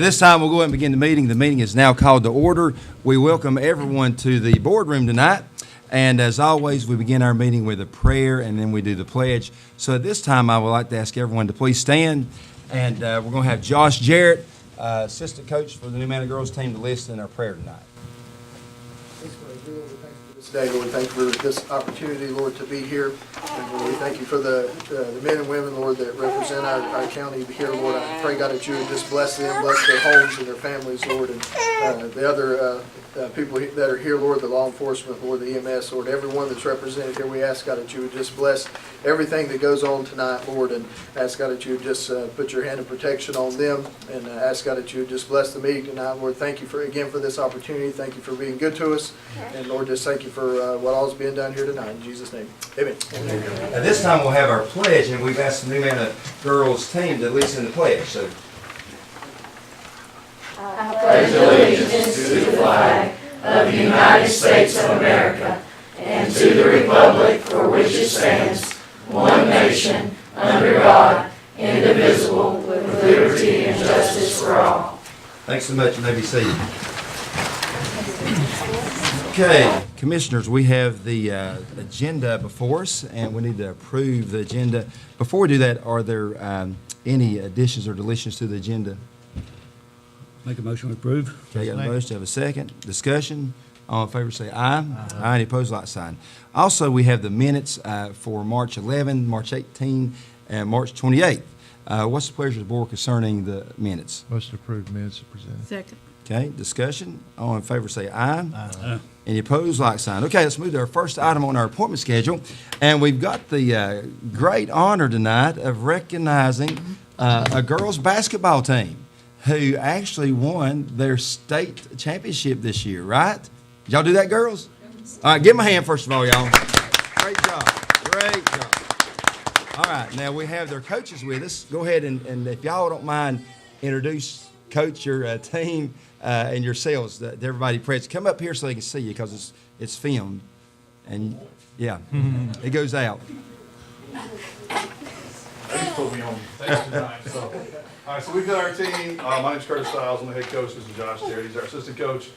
This time we'll go ahead and begin the meeting. The meeting is now called to order. We welcome everyone to the boardroom tonight. And as always, we begin our meeting with a prayer and then we do the pledge. So at this time, I would like to ask everyone to please stand. And we're going to have Josh Jarrett, assistant coach for the New Manna girls team, to listen in our prayer tonight. Thanks for this day, Lord. Thank you for this opportunity, Lord, to be here. And Lord, we thank you for the men and women, Lord, that represent our county here, Lord. I pray, God, that you would just bless them, bless their homes and their families, Lord, and the other people that are here, Lord, the law enforcement, Lord, the EMS, Lord, everyone that's represented here. We ask, God, that you would just bless everything that goes on tonight, Lord, and ask, God, that you would just put your hand of protection on them, and ask, God, that you would just bless the meeting tonight, Lord. Thank you again for this opportunity. Thank you for being good to us, and Lord, just thank you for what all is being done here tonight. In Jesus' name, amen. At this time, we'll have our pledge, and we've asked the New Manna girls team to listen to the pledge. So, I pledge allegiance to the flag of the United States of America and to the republic for which it stands, one nation, under God, indivisible, with liberty and justice for all. Thanks so much. You may be seated. Okay, commissioners, we have the agenda before us, and we need to approve the agenda. Before we do that, are there any additions or deletions to the agenda? Make a motion to approve. Okay, got a motion, have a second. Discussion. All in favor say aye. Aye. Any opposed, like sign. Also, we have the minutes for March 11, March 18, and March 28. What's the pleasure of the board concerning the minutes? Motion approved minutes are presented. Second. Okay, discussion. All in favor say aye. Aye. Any opposed, like sign. Okay, let's move to our first item on our appointment schedule. And we've got the great honor tonight of recognizing a girls' basketball team who actually won their state championship this year, right? Did y'all do that, girls? All right, give them a hand, first of all, y'all. Great job. Great job. All right, now we have their coaches with us. Go ahead and if y'all don't mind, introduce, coach, your team and yourselves to everybody present. Come up here so they can see you because it's filmed. And, yeah, it goes out. They just put me on thanks tonight. All right, so we've got our team. My name's Curtis Stiles. I'm the head coach. This is Josh Jarrett. He's our assistant coach.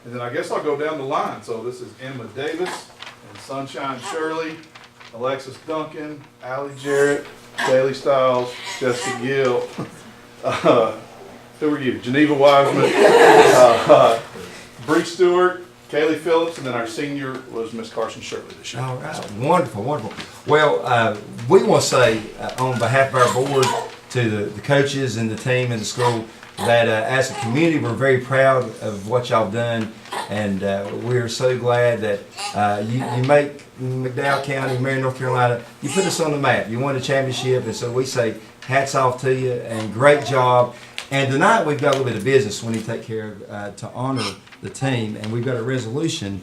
And then I guess I'll go down the line. So this is Emma Davis and Sunshine Shirley, Alexis Duncan, Allie Jarrett, Daly Stiles, Jessica Gill. Who are you? Geneva Wiseman, Bree Stewart, Kaylee Phillips, and then our senior was Miss Carson Shirley this year. All right, wonderful, wonderful. Well, we want to say on behalf of our board to the coaches and the team and the school that as a community we're very proud of what y'all have done, and we're so glad that you make McDowell County, Marion, North Carolina, you put us on the map. You won a championship, and so we say hats off to you and great job. And tonight we've got a little bit of business we need to take care of to honor the team, and we've got a resolution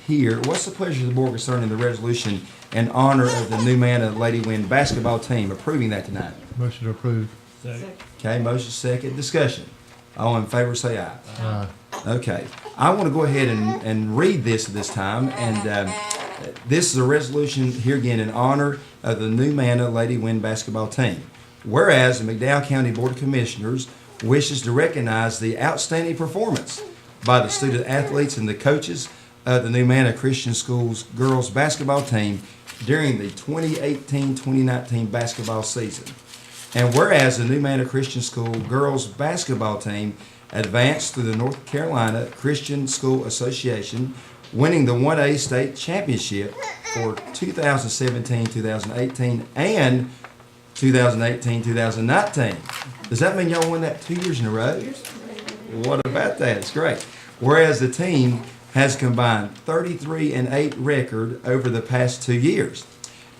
here. What's the pleasure of the board concerning the resolution in honor of the New Manna Lady Wind basketball team, approving that tonight? Motion to approve. Second. Okay, motion second. Discussion. All in favor say aye. Aye. Okay, I want to go ahead and read this at this time, and this is a resolution here again in honor of the New Manna Lady Wind basketball team. Whereas the McDowell County Board of Commissioners wishes to recognize the outstanding performance by the student athletes and the coaches of the New Manna Christian Schools girls basketball team during the 2018-2019 basketball season. And whereas the New Manna Christian School girls basketball team advanced through the North Carolina Christian School Association, winning the 1A state championship for 2017-2018 and 2018-2019. Does that mean y'all won that 2 years in a row? What about that? It's great. Whereas the team has combined 33-8 record over the past 2 years.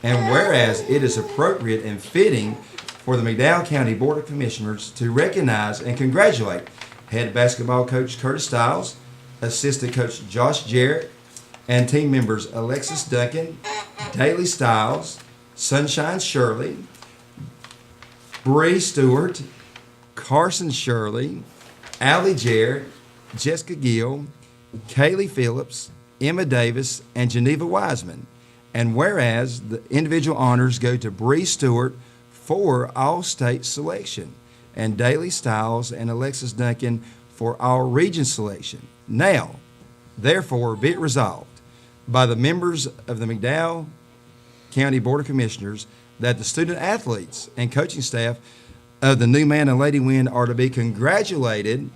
And whereas it is appropriate and fitting for the McDowell County Board of Commissioners to recognize and congratulate head basketball coach Curtis Stiles, assistant coach Josh Jarrett, and team members Alexis Duncan, Daly Stiles, Sunshine Shirley, Bree Stewart, Carson Shirley, Allie Jarrett, Jessica Gill, Kaylee Phillips, Emma Davis, and Geneva Wiseman. And whereas the individual honors go to Bree Stewart for All-State selection. and Daily Stiles and Alexis Duncan for our region selection. Now, therefore, be it resolved by the members of the McDowell County Board of Commissioners that the student athletes and coaching staff of the new Man and Lady Wind are to be congratulated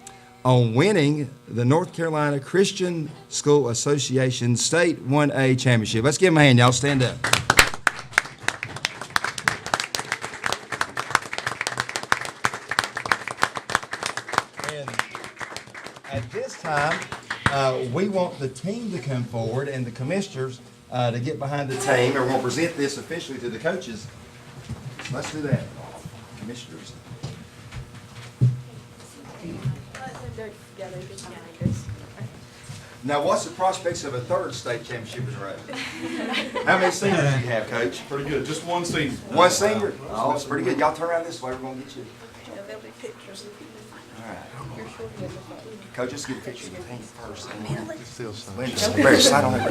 on winning the North Carolina Christian School Association State 1A Championship. Let's give them a hand, y'all. Stand up. And at this time, we want the team to come forward and the commissioners to get behind the team. And we're going to present this officially to the coaches. So let's do that. Commissioners. Now, what's the prospects of a third state championship in a row? How many seniors do you have, Coach? Pretty good, just one senior. One senior? Oh, that's pretty good. Y'all turn around this way, we're gonna get you. Yeah, there'll be pictures. All right. Coach, just get a picture of the team first. Still some. Barry, slide on that.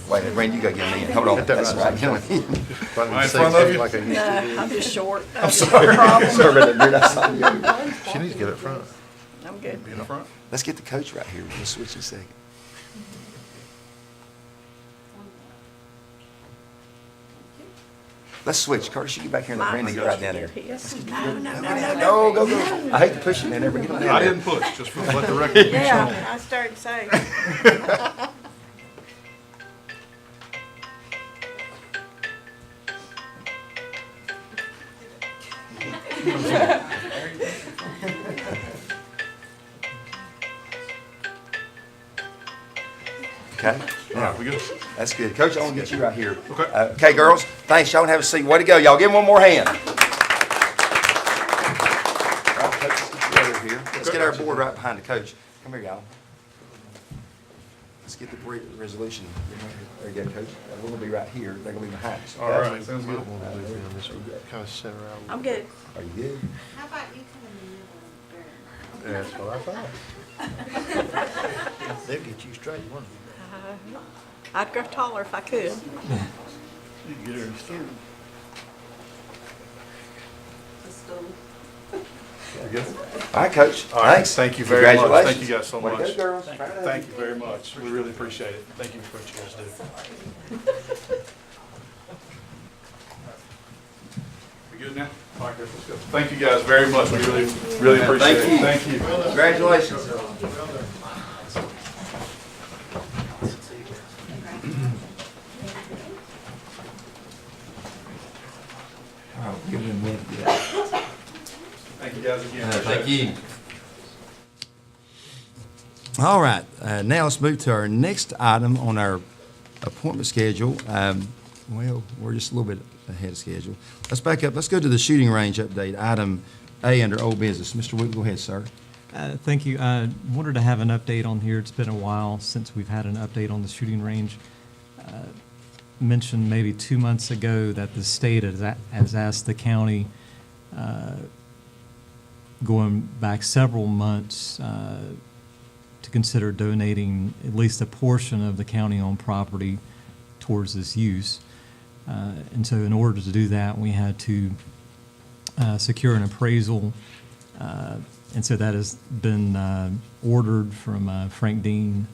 Wait, Randy, you gotta get me in. Hold on. That's right. Right in front of you. Like I used No, to do. I'm just short. I'm sorry. Sorry about that. You're not sliding. She needs to get up front. I'm good. In the front. Let's get the coach right here. We'll switch in a second. Let's switch. Carter, you get back here and let Randy get right down there. No, go. I hate to push you, man. Never get on down I there. didn't push, just for let the record be shown. Yeah, I started to say. Okay. All right, we good? That's good. Coach, I want to get you right here. Okay. Okay, girls. Thanks. Y'all have a seat. Way to go. Y'all give them one more hand. All right, Coach, let's get you over here. Let's get our board right behind the coach. Come here, y'all. Let's get the resolution. There you go, Coach. We're going to be right here. They're going to be behind us. All right, sounds good. Kind of center out. I'm good. Are you good? How about you come in the middle and Yeah, that's what I thought. They'll get you straight, won't they? I'd grow taller if I could. You get her in stern. We good? All right, Coach. All right, Thanks. thank you very much. Congratulations. Thank you guys so Way to go, much. girls. Thank you very much. We really appreciate it. Thank you for what you guys do. We good now? All right, guys, let's go. Thank you guys very much. We really appreciate it. Thank you. Congratulations. All right, give me a minute. Thank you guys again. Thank you. All right, now let's move to our next item on our appointment schedule. Well, we're just a little bit ahead of schedule. Let's back up. Let's go to the shooting range update, item A under old business. Mr. Wood, go ahead, sir. Thank you. I wanted to have an update on here. It's been a while since we've had an update on the shooting range. Mentioned maybe 2 months ago that the state has asked the county, going back several months, to consider donating at least a portion of the county-owned property towards this use. And so in order to do that, we had to secure an appraisal. And so that has been ordered from Frank Dean,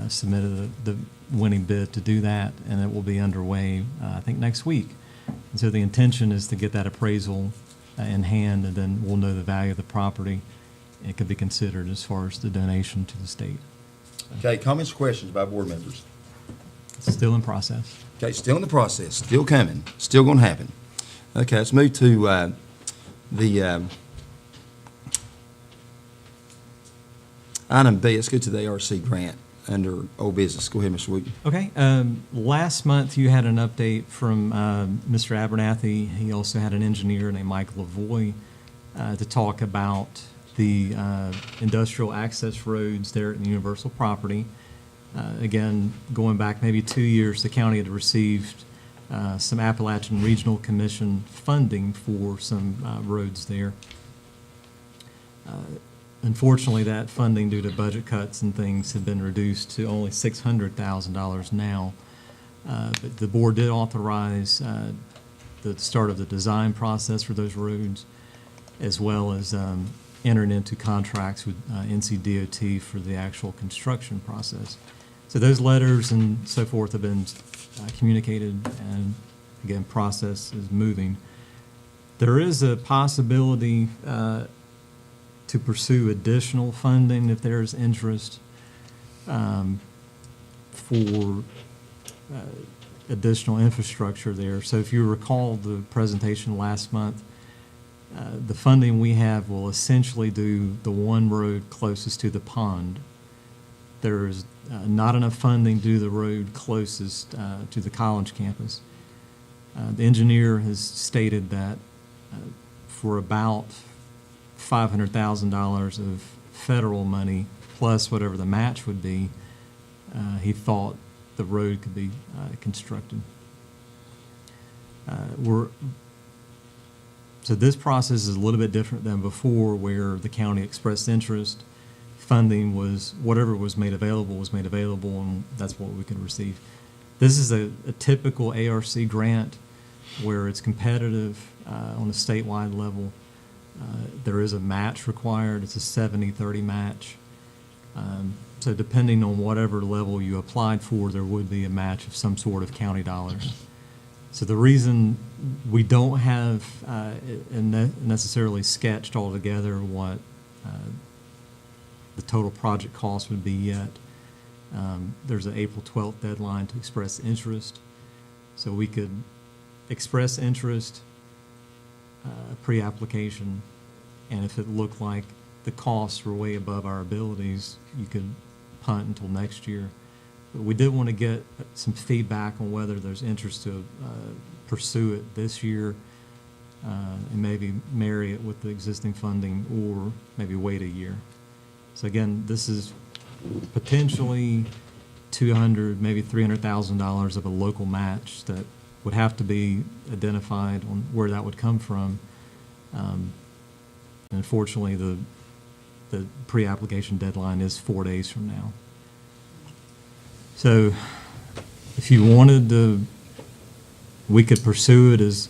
submitted the winning bid to do that, and it will be underway, I think, next week. And so the intention is to get that appraisal in hand, and then we'll know the value of the property. It could be considered as far as the donation to the state. Okay, comments or questions by board members? It's still in process. Okay, still in the process, still coming, still going to happen. Okay, let's move to the item B. Let's go to the ARC grant under old business. Go ahead, Mr. Wooten. Okay. Last month you had an update from Mr. Abernathy. He also had an engineer named Mike Lavoie to talk about the industrial access roads there at the Universal property. Again, going back maybe 2 years, the county had received some Appalachian Regional Commission funding for some roads there. Unfortunately, that funding, due to budget cuts and things, had been reduced to only $600,000 now. But the board did authorize the start of the design process for those roads, as well as entering into contracts with NCDOT for the actual construction process. So those letters and so forth have been communicated, and again, process is moving. There is a possibility to pursue additional funding if there's interest for additional infrastructure there. So if you recall the presentation last month, the funding we have will essentially do the one road closest to the pond. There's not enough funding to do the road closest to the college campus. The engineer has stated that for about $500,000 of federal money, plus whatever the match would be, he thought the road could be constructed. So this process is a little bit different than before, where the county expressed interest. Funding was, whatever was made available, and that's what we could receive. This is a typical ARC grant where it's competitive on a statewide level. There is a match required. It's a 70-30 match. So depending on whatever level you applied for, there would be a match of some sort of county dollars. So the reason we don't have necessarily sketched altogether what the total project cost would be yet, there's an April 12th deadline to express interest. So we could express interest pre-application, and if it looked like the costs were way above our abilities, you could punt until next year. But we did want to get some feedback on whether there's interest to pursue it this year and maybe marry it with the existing funding, or maybe wait a year. So again, this is potentially $200,000, maybe $300,000 of a local match that would have to be identified on where that would come from. Unfortunately, the pre-application deadline is 4 days from now. So if you wanted to, we could pursue it as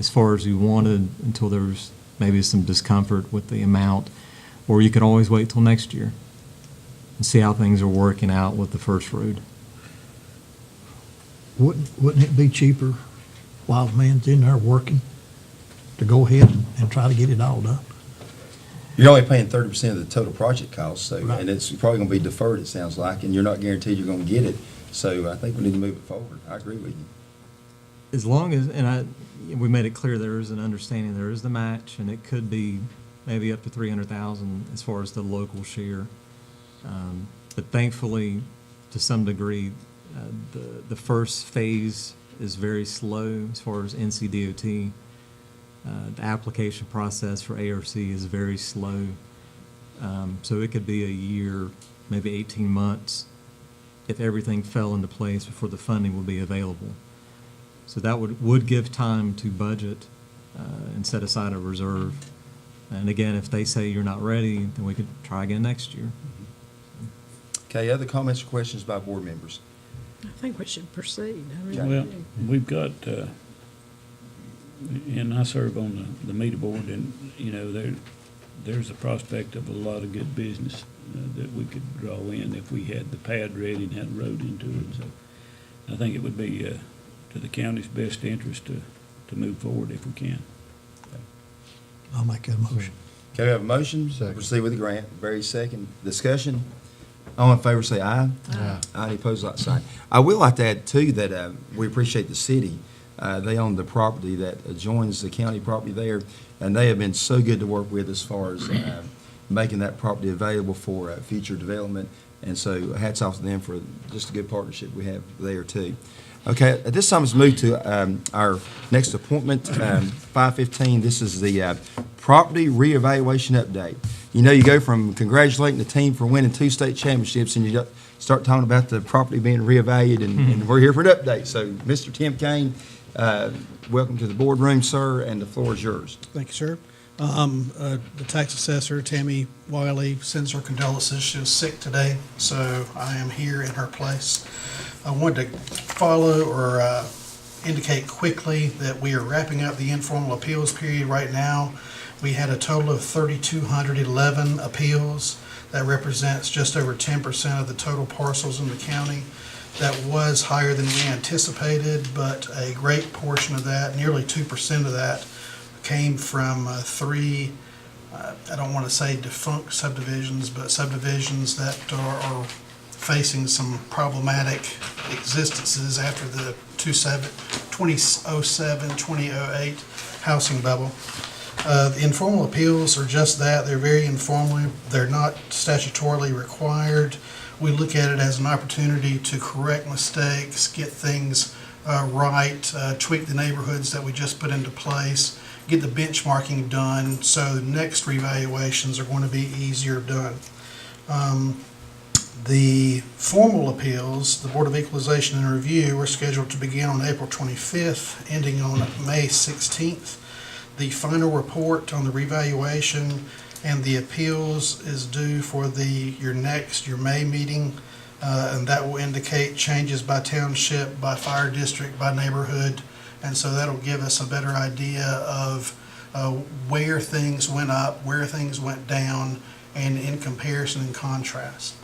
far as you wanted until there's maybe some discomfort with the amount, or you could always wait till next year and see how things are working out with the first road. Wouldn't it be cheaper while the man's in there working to go ahead and try to get it all done? You're only paying 30% of the total project cost, so, Right. and it's probably going to be deferred, it sounds like, and you're not guaranteed you're going to get it. So I think we need to move it forward. I agree with you. As long as, we made it clear there is an understanding, there is the match, and it could be maybe up to $300,000 as far as the local share. But thankfully, to some degree, the first phase is very slow as far as NCDOT. The application process for ARC is very slow. So it could be a year, maybe 18 months, if everything fell into place before the funding would be available. So that would give time to budget and set aside a reserve. And again, if they say you're not ready, then we could try again next year. Okay, other comments or questions by board members? I think we should proceed. I really Well, do. we've got, and I serve on the meter board, and, you know, there's a prospect of a lot of good business that we could draw in if we had the pad ready and had a road into it. So I think it would be to the county's best interest to move forward if we can. I'll make that motion. Okay, we have a motion. Second. Proceed with the grant. Barry, second. Discussion. All in favor say aye. Aye. Any opposed, like sign. I will like to add too that we appreciate the city. They own the property that adjoins the county property there, and they have been so good to work with as far as making that property available for future development. And so hats off to them for just a good partnership we have there too. Okay, at this time let's move to our next appointment, 515. This is the property reevaluation update. You know, you go from congratulating the team for winning 2 state championships, and you start talking about the property being reevaluated, and we're here for an update. So, Mr. Tim Cain, welcome to the boardroom, sir, and the floor is yours. Thank you, sir. The tax assessor, Tammy Wiley, sends her condolences. She was sick today, so I am here in her place. I wanted to follow or indicate quickly that we are wrapping up the informal appeals period right now. We had a total of 3,211 appeals. That represents just over 10% of the total parcels in the county. That was higher than we anticipated, but a great portion of that, nearly 2% of that, came from three, I don't want to say defunct subdivisions, but subdivisions that are facing some problematic existences after the 2007, 2008 housing bubble. The informal appeals are just that. They're very informal. They're not statutorily required. We look at it as an opportunity to correct mistakes, get things right, tweak the neighborhoods that we just put into place, get the benchmarking done, so the next revaluations are going to be easier done. The formal appeals, the Board of Equalization and Review, are scheduled to begin on April 25th, ending on May 16th. The final report on the revaluation and the appeals is due for your May meeting, and that will indicate changes by township, by fire district, by neighborhood, and so that'll give us a better idea of where things went up, where things went down, and in comparison and contrast.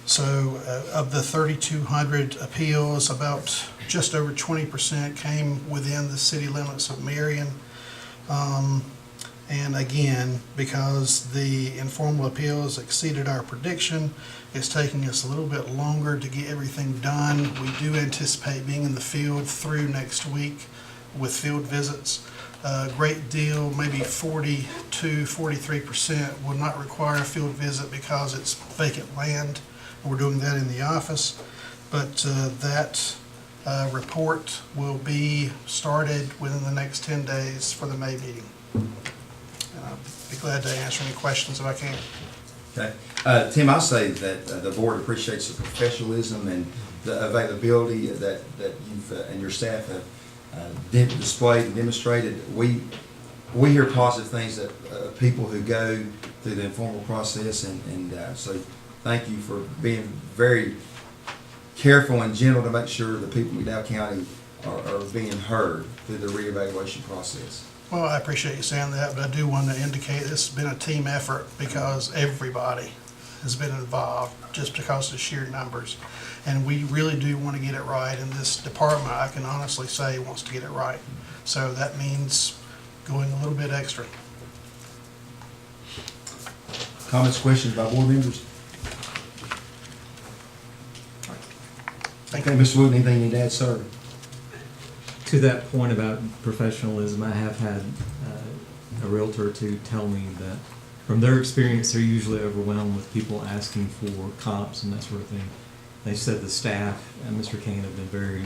So of the 3,200 appeals, about just over 20% came within the city limits of Marion. And again, because the informal appeals exceeded our prediction, it's taking us a little bit longer to get everything done. We do anticipate being in the field through next week with field visits. A great deal, maybe 43% will not require a field visit because it's vacant land. We're doing that in the office, but that report will be started within the next 10 days for the May meeting. I'll be glad to answer any questions if I can. Okay. Tim, I'll say that the board appreciates the professionalism and the availability that you've and your staff have displayed and demonstrated. We hear positive things that people who go through the informal process, and so thank you for being very careful and gentle to make sure the people in McDowell County are being heard through the reevaluation process. Well, I appreciate you saying that, but I do want to indicate this has been a team effort because everybody has been involved just because of the sheer numbers. And we really do want to get it right. And this department, I can honestly say, wants to get it right. So that means going a little bit extra. Comments, questions by board members? Thank Okay, you. Mr. Wood, anything you need to add, sir? To that point about professionalism, I have had a realtor to tell me that from their experience, they're usually overwhelmed with people asking for comps and that sort of thing. They said the staff and Mr. Cain have been very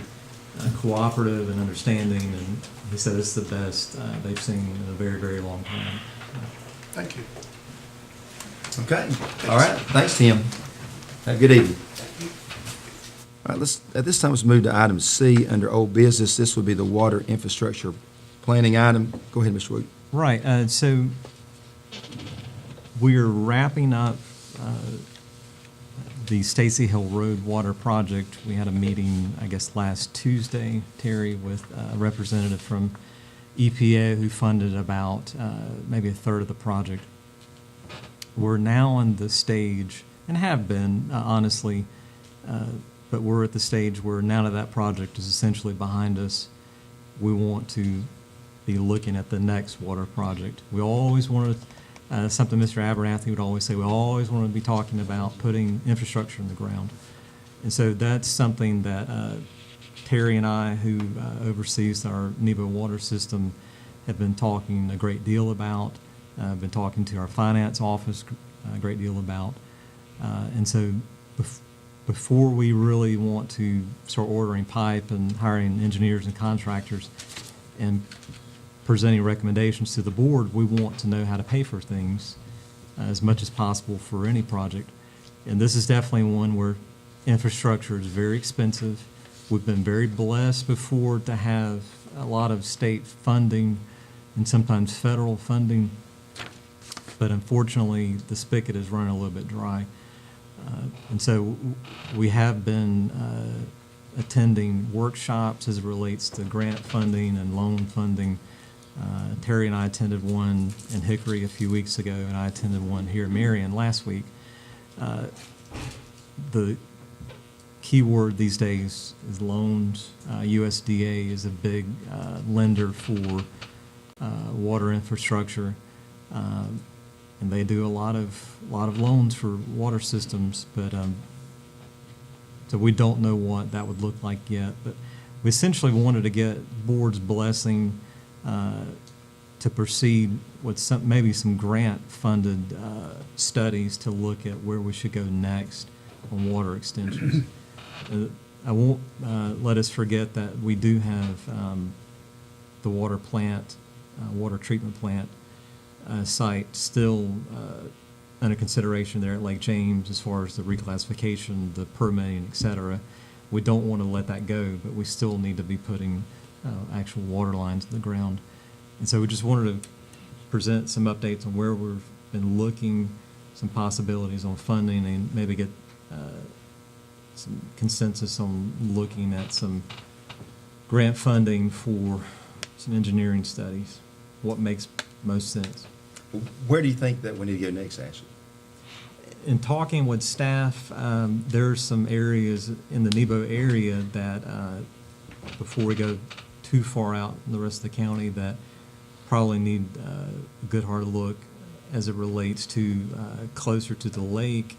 cooperative and understanding, and he said it's the best they've seen in a very, very long time. Thank you. Okay. All right. Thanks, Tim. Have a good evening. All right, at this time, let's move to item C under old business. This would be the water infrastructure planning item. Go ahead, Mr. Wood. Right. So we're wrapping up the Stacy Hill Road water project. We had a meeting, I guess, last Tuesday, Terry, with a representative from EPA who funded about maybe a third of the project. We're now on the stage, and have been, honestly, but we're at the stage where now that that project is essentially behind us, we want to be looking at the next water project. We always wanted, something Mr. Abernathy would always say, we always want to be talking about putting infrastructure in the ground. And so that's something that Terry and I, who oversees our Nebo water system, have been talking a great deal about. I've been talking to our finance office a great deal about. And so before we really want to start ordering pipe and hiring engineers and contractors and presenting recommendations to the board, we want to know how to pay for things as much as possible for any project. And this is definitely one where infrastructure is very expensive. We've been very blessed before to have a lot of state funding and sometimes federal funding, but unfortunately the spigot is running a little bit dry. And so we have been attending workshops as it relates to grant funding and loan funding. Terry and I attended one in Hickory a few weeks ago, and I attended one here in Marion last week. The key word these days is loans. USDA is a big lender for water infrastructure, and they do a lot of loans for water systems. But so we don't know what that would look like yet. But we essentially wanted to get board's blessing to proceed with maybe some grant-funded studies to look at where we should go next on water extensions. I won't let us forget that we do have the water treatment plant site still under consideration there at Lake James as far as the reclassification, the permitting, et cetera. We don't want to let that go, but we still need to be putting actual water lines in the ground. And so we just wanted to present some updates on where we've been looking, some possibilities on funding, and maybe get some consensus on looking at some grant funding for some engineering studies. What makes most sense? Where do you think that we need to go next, Ashley? In talking with staff, there's some areas in the Nebo area that, before we go too far out in the rest of the county, that probably need a good hard look as it relates to closer to the lake.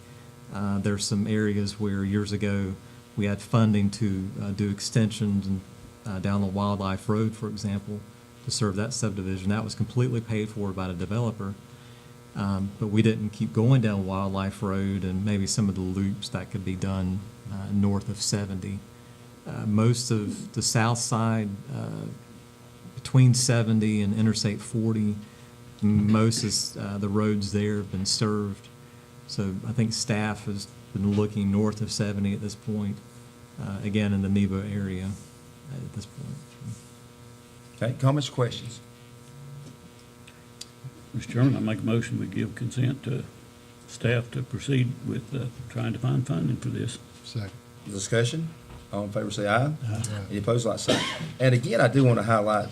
There's some areas where years ago we had funding to do extensions and, down the Wildlife Road, for example, to serve that subdivision. That was completely paid for by the developer. But we didn't keep going down Wildlife Road and maybe some of the loops that could be done north of 70. Most of the south side, between 70 and Interstate 40, most of the roads there have been served. So I think staff has been looking north of 70 at this point, again in the Nebo area at this point. Okay, comments, questions? Mr. Chairman, I make a motion we give consent to staff to proceed with trying to find funding for this. Second. Discussion? All in favor say aye. Any opposed, like sign. And again, I do want to highlight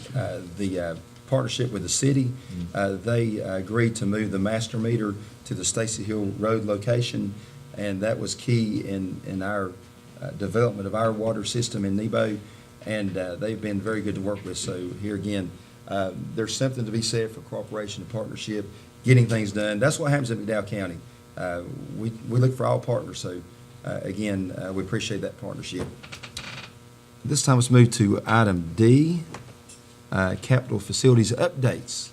the partnership with the city. They agreed to move the master meter to the Stacy Hill Road location, and that was key in our development of our water system in Nebo, and they've been very good to work with. So here again, there's something to be said for cooperation and partnership, getting things done. That's what happens in McDowell County. We look for all partners, so again, we appreciate that partnership. This time let's move to item D, capital facilities updates.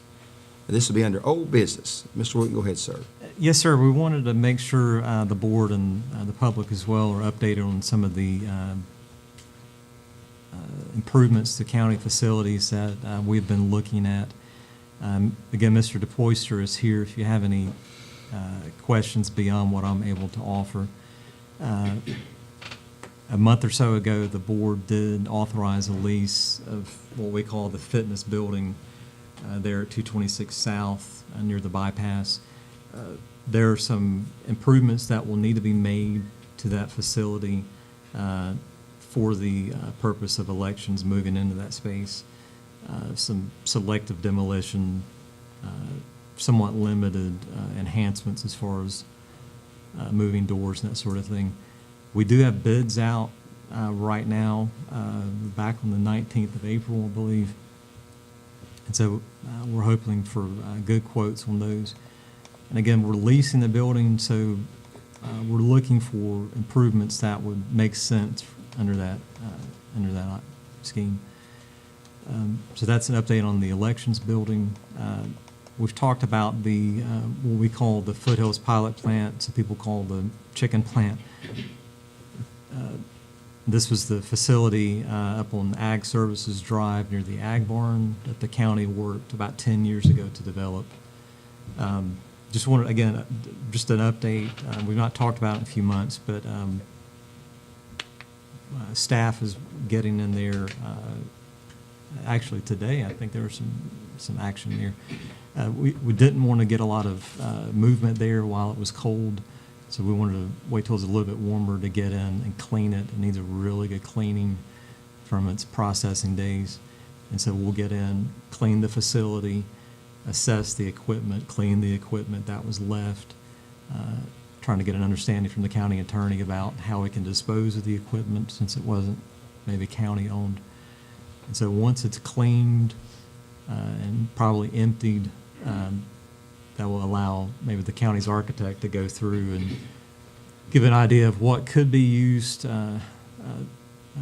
This will be under old business. Mr. Wilson, go ahead, sir. Yes, sir. We wanted to make sure the board and the public as well are updated on some of the improvements to county facilities that we've been looking at. Again, Mr. DePoyster is here if you have any questions beyond what I'm able to offer. A month or so ago, the board did authorize a lease of what we call the fitness building there at 226 South near the bypass. There are some improvements that will need to be made to that facility for the purpose of elections moving into that space. Some selective demolition, somewhat limited enhancements as far as moving doors and that sort of thing. We do have bids out right now, back on the 19th of April, I believe. And so we're hoping for good quotes on those. And again, we're leasing the building, so we're looking for improvements that would make sense under that scheme. So that's an update on the elections building. We've talked about the what we call the Foothills Pilot Plant, some people call the chicken plant. This was the facility up on Ag Services Drive near the Ag Barn that the county worked about 10 years ago to develop. Just wanted, again, just an update. We've not talked about it in a few months, but staff is getting in there. Actually, today, I think there was some action there. We didn't want to get a lot of movement there while it was cold, So we wanted to wait till it's a little bit warmer to get in and clean it. It needs a really good cleaning from its processing days. And so we'll get in, clean the facility, assess the equipment, clean the equipment that was left, trying to get an understanding from the county attorney about how we can dispose of the equipment since it wasn't maybe county owned. And so once it's cleaned and probably emptied, that will allow maybe the county's architect to go through and give an idea of what could be used,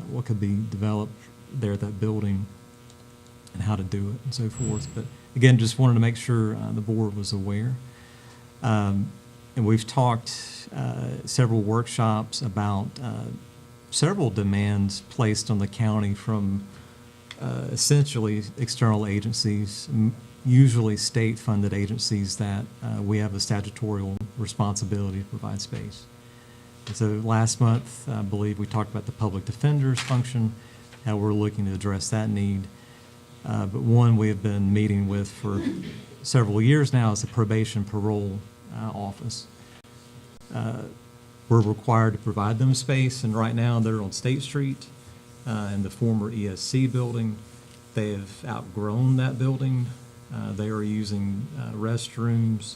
what could be developed there at that building, and how to do it and so forth. But again, just wanted to make sure the board was aware. And we've talked several workshops about several demands placed on the county from essentially external agencies, usually state-funded agencies that we have a statutory responsibility to provide space. And so last month, I believe we talked about the public defender's function, how we're looking to address that need. But one we have been meeting with for several years now is the probation parole office. We're required to provide them space, and right now they're on State Street in the former ESC building. They have outgrown that building. They are using restrooms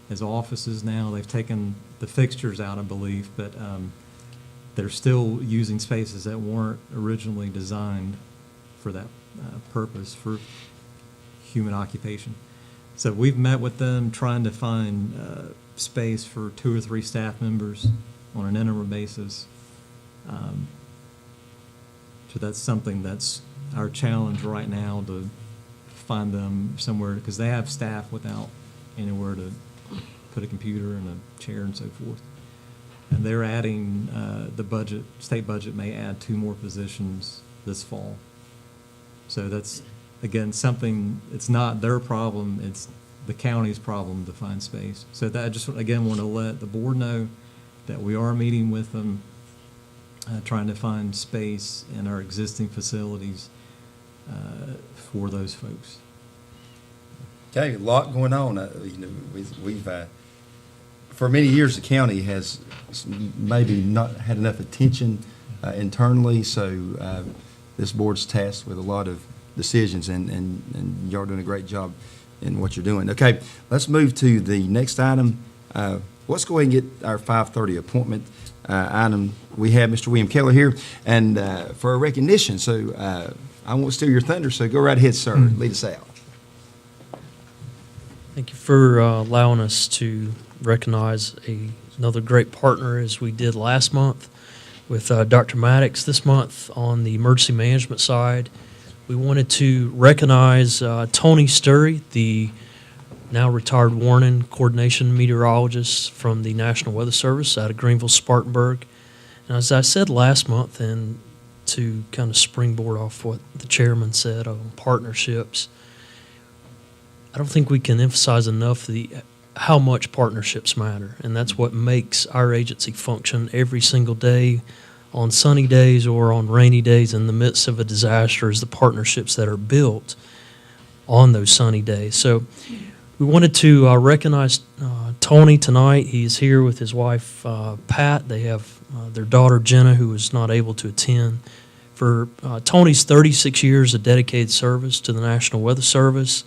as offices now. They've taken the fixtures out, I believe, but they're still using spaces that weren't originally designed for that purpose, for human occupation. So we've met with them trying to find space for 2 or 3 staff members on an interim basis. So that's something that's our challenge right now, to find them somewhere, because they have staff without anywhere to put a computer and a chair and so forth. And they're adding, the budget, state budget may add 2 more positions this fall. So that's, again, something, it's not their problem, it's the county's problem to find space. So that I just, again, want to let the board know that we are meeting with them, trying to find space in our existing facilities for those folks. Okay, a lot going on. We've for many years, the county has maybe not had enough attention internally, so this board's tasked with a lot of decisions, and y'all are doing a great job in what you're doing. Okay, let's move to the next item. Let's go ahead and get our 5:30 appointment item. We have Mr. William Kehler here, and for a recognition, so I won't steal your thunder, so go right ahead, sir. Lead us out. Thank you for allowing us to recognize another great partner, as we did last month with Dr. Maddox. This month on the emergency management side, we wanted to recognize Tony Sturey, the now retired warning coordination meteorologist from the National Weather Service out of Greenville, Spartanburg. And as I said last month, and to kind of springboard off what the chairman said on partnerships, I don't think we can emphasize enough how much partnerships matter, and that's what makes our agency function every single day, on sunny days or on rainy days in the midst of a disaster, is the partnerships that are built on those sunny days. So we wanted to recognize Tony tonight. He is here with his wife, Pat. They have their daughter, Jenna, who was not able to attend. For Tony's 36 years of dedicated service to the National Weather Service,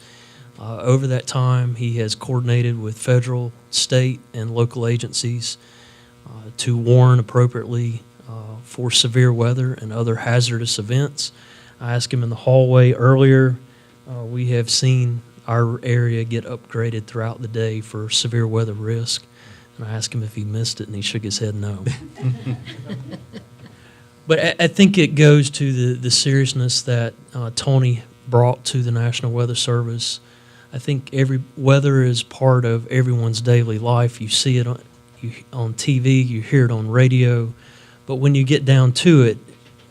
over that time, he has coordinated with federal, state, and local agencies to warn appropriately for severe weather and other hazardous events. I asked him in the hallway earlier, we have seen our area get upgraded throughout the day for severe weather risk. And I asked him if he missed it, and he shook his head no. But I think it goes to the seriousness that Tony brought to the National Weather Service. I think weather is part of everyone's daily life. You see it on TV, you hear it on radio, but when you get down to it,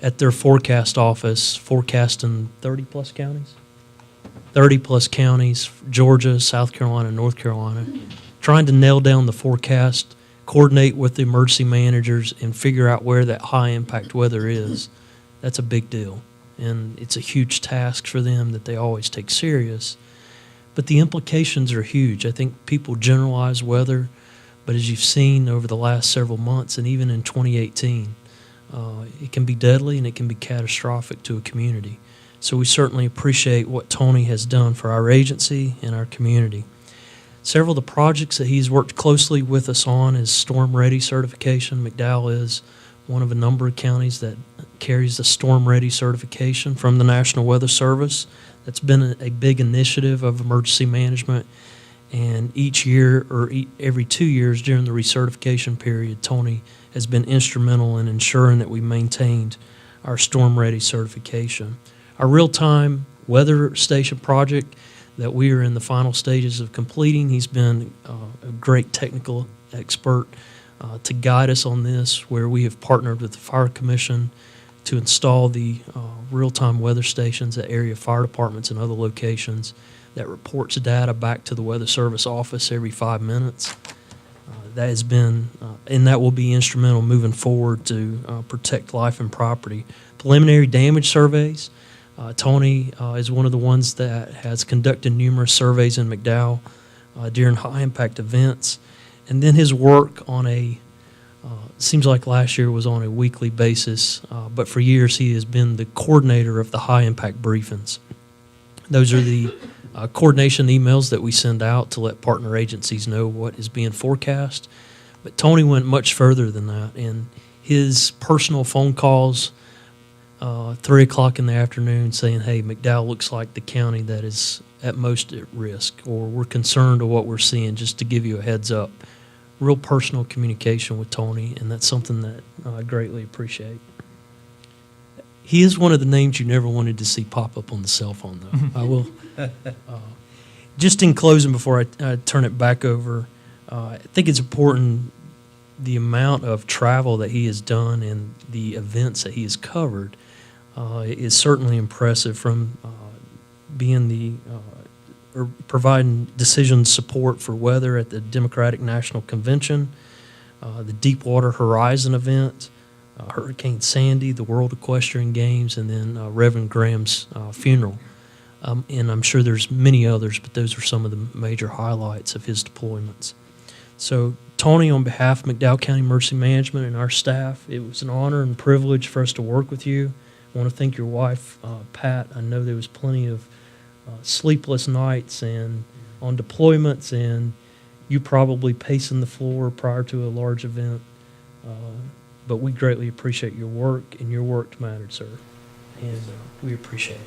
at their forecast office, forecasting 30-plus counties? 30-plus counties, Georgia, South Carolina, North Carolina, trying to nail down the forecast, coordinate with the emergency managers, and figure out where that high-impact weather is. That's a big deal, and it's a huge task for them that they always take serious. But the implications are huge. I think people generalize weather, But as you've seen over the last several months, and even in 2018, it can be deadly and it can be catastrophic to a community. So we certainly appreciate what Tony has done for our agency and our community. Several of the projects that he's worked closely with us on is Storm Ready certification. McDowell is one of a number of counties that carries the Storm Ready certification from the National Weather Service. That's been a big initiative of emergency management. And each year, or every 2 years during the recertification period, Tony has been instrumental in ensuring that we maintained our Storm Ready certification. Our real-time weather station project that we are in the final stages of completing, he's been a great technical expert to guide us on this, where we have partnered with the Fire Commission to install the real-time weather stations at area fire departments and other locations that reports data back to the Weather Service office every 5 minutes. That has been, and that will be instrumental moving forward to protect life and property. Preliminary damage surveys. Tony is one of the ones that has conducted numerous surveys in McDowell during high-impact events. And then his work on seems like last year was on a weekly basis, but for years he has been the coordinator of the high-impact briefings. Those are the coordination emails that we send out to let partner agencies know what is being forecast. But Tony went much further than that, and his personal phone calls 3 o'clock in the afternoon saying, hey, McDowell looks like the county that is at most at risk, or we're concerned of what we're seeing, just to give you a heads up. Real personal communication with Tony, and that's something that I greatly appreciate. He is one of the names you never wanted to see pop up on the cell phone, though. I will. Just in closing, before I turn it back over, I think it's important the amount of travel that he has done and the events that he has covered is certainly impressive, from being or providing decision support for weather at the Democratic National Convention, the Deepwater Horizon event, Hurricane Sandy, the World Equestrian Games, and then Reverend Graham's funeral. And I'm sure there's many others, but those are some of the major highlights of his deployments. So, Tony, on behalf of McDowell County Emergency Management and our staff, it was an honor and privilege for us to work with you. I want to thank your wife, Pat. I know there was plenty of sleepless nights and on deployments, and you probably pacing the floor prior to a large event. But we greatly appreciate your work, and your work mattered, sir. And we appreciate it.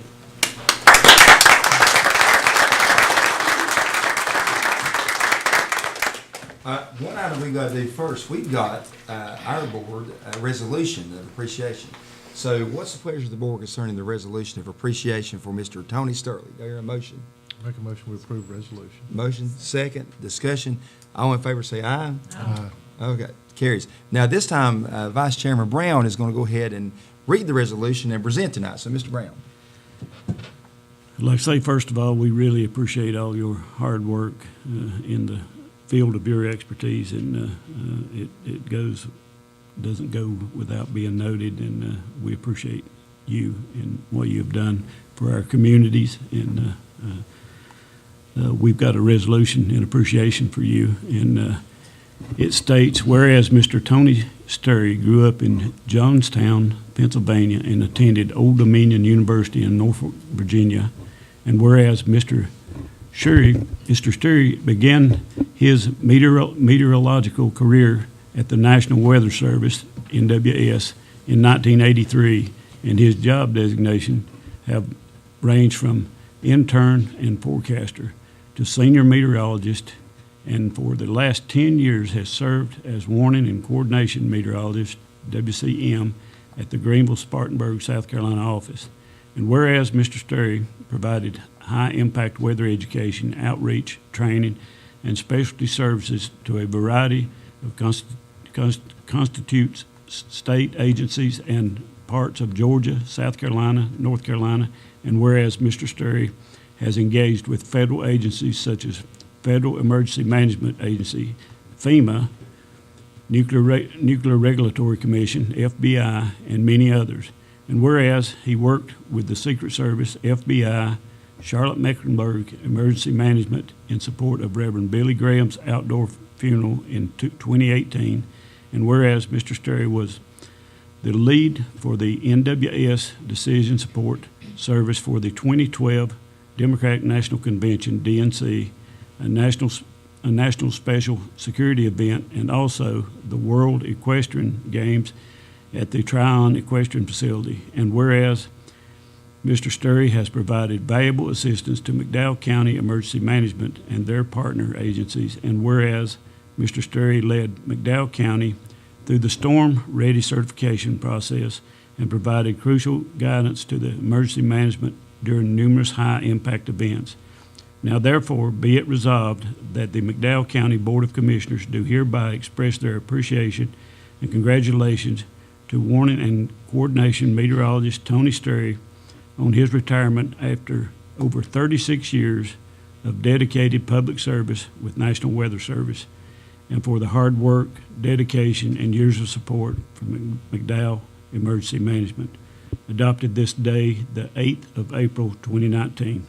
One item we got to do first, we've got our board resolution of appreciation. So what's the pleasure of the board concerning the resolution of appreciation for Mr. Tony Sturey? Do I hear a motion? Make a motion we approve resolution. Motion, second, discussion. All in favor say aye. Aye. Okay, carries. Now this time, Vice Chairman Brown is going to go ahead and read the resolution and present tonight. So Mr. Brown. I'd like to say, first of all, we really appreciate all your hard work in the field of your expertise, and it doesn't go without being noted, and we appreciate you and what you have done for our communities, and we've got a resolution in appreciation for you, and it states, whereas Mr. Tony Sturey grew up in Johnstown, Pennsylvania, and attended Old Dominion University in Norfolk, Virginia, and whereas Mr. Sturey began his meteorological career at the National Weather Service, NWS, in 1983, and his job designation have ranged from intern and forecaster to senior meteorologist, and for the last 10 years has served as warning and coordination meteorologist, WCM, at the Greenville, Spartanburg, South Carolina office. And whereas Mr. Sturey provided high-impact weather education, outreach, training, and specialty services to a variety of constitutes state agencies and parts of Georgia, South Carolina, North Carolina, and whereas Mr. Sturey has engaged with federal agencies such as Federal Emergency Management Agency, FEMA, Nuclear Regulatory Commission, FBI, and many others. And whereas he worked with the Secret Service, FBI, Charlotte-Mecklenburg Emergency Management in support of Reverend Billy Graham's outdoor funeral in 2018. And whereas Mr. Sturey was the lead for the NWS Decision Support Service for the 2012 Democratic National Convention, DNC, a national special security event, and also the World Equestrian Games at the Tryon Equestrian Facility. And whereas Mr. Sturey has provided valuable assistance to McDowell County Emergency Management and their partner agencies, and whereas Mr. Sturey led McDowell County through the storm ready certification process and provided crucial guidance to the emergency management during numerous high-impact events. Now therefore be it resolved that the McDowell County Board of Commissioners do hereby express their appreciation and congratulations to Warning and Coordination Meteorologist Tony Sturey on his retirement after over 36 years of dedicated public service with National Weather Service, and for the hard work, dedication, and years of support from McDowell Emergency Management. Adopted this day, the 8th of April, 2019.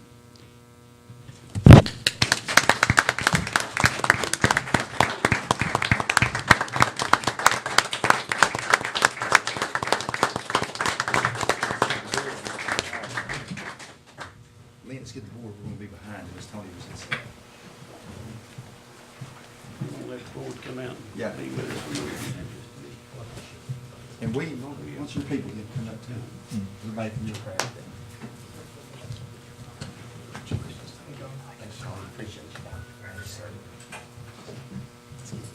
Lee, let's get the board. We're going to be behind as Tony was inside. Let the board come out. Yeah. Be with us. And we, once your people get come up too, everybody from your crowd.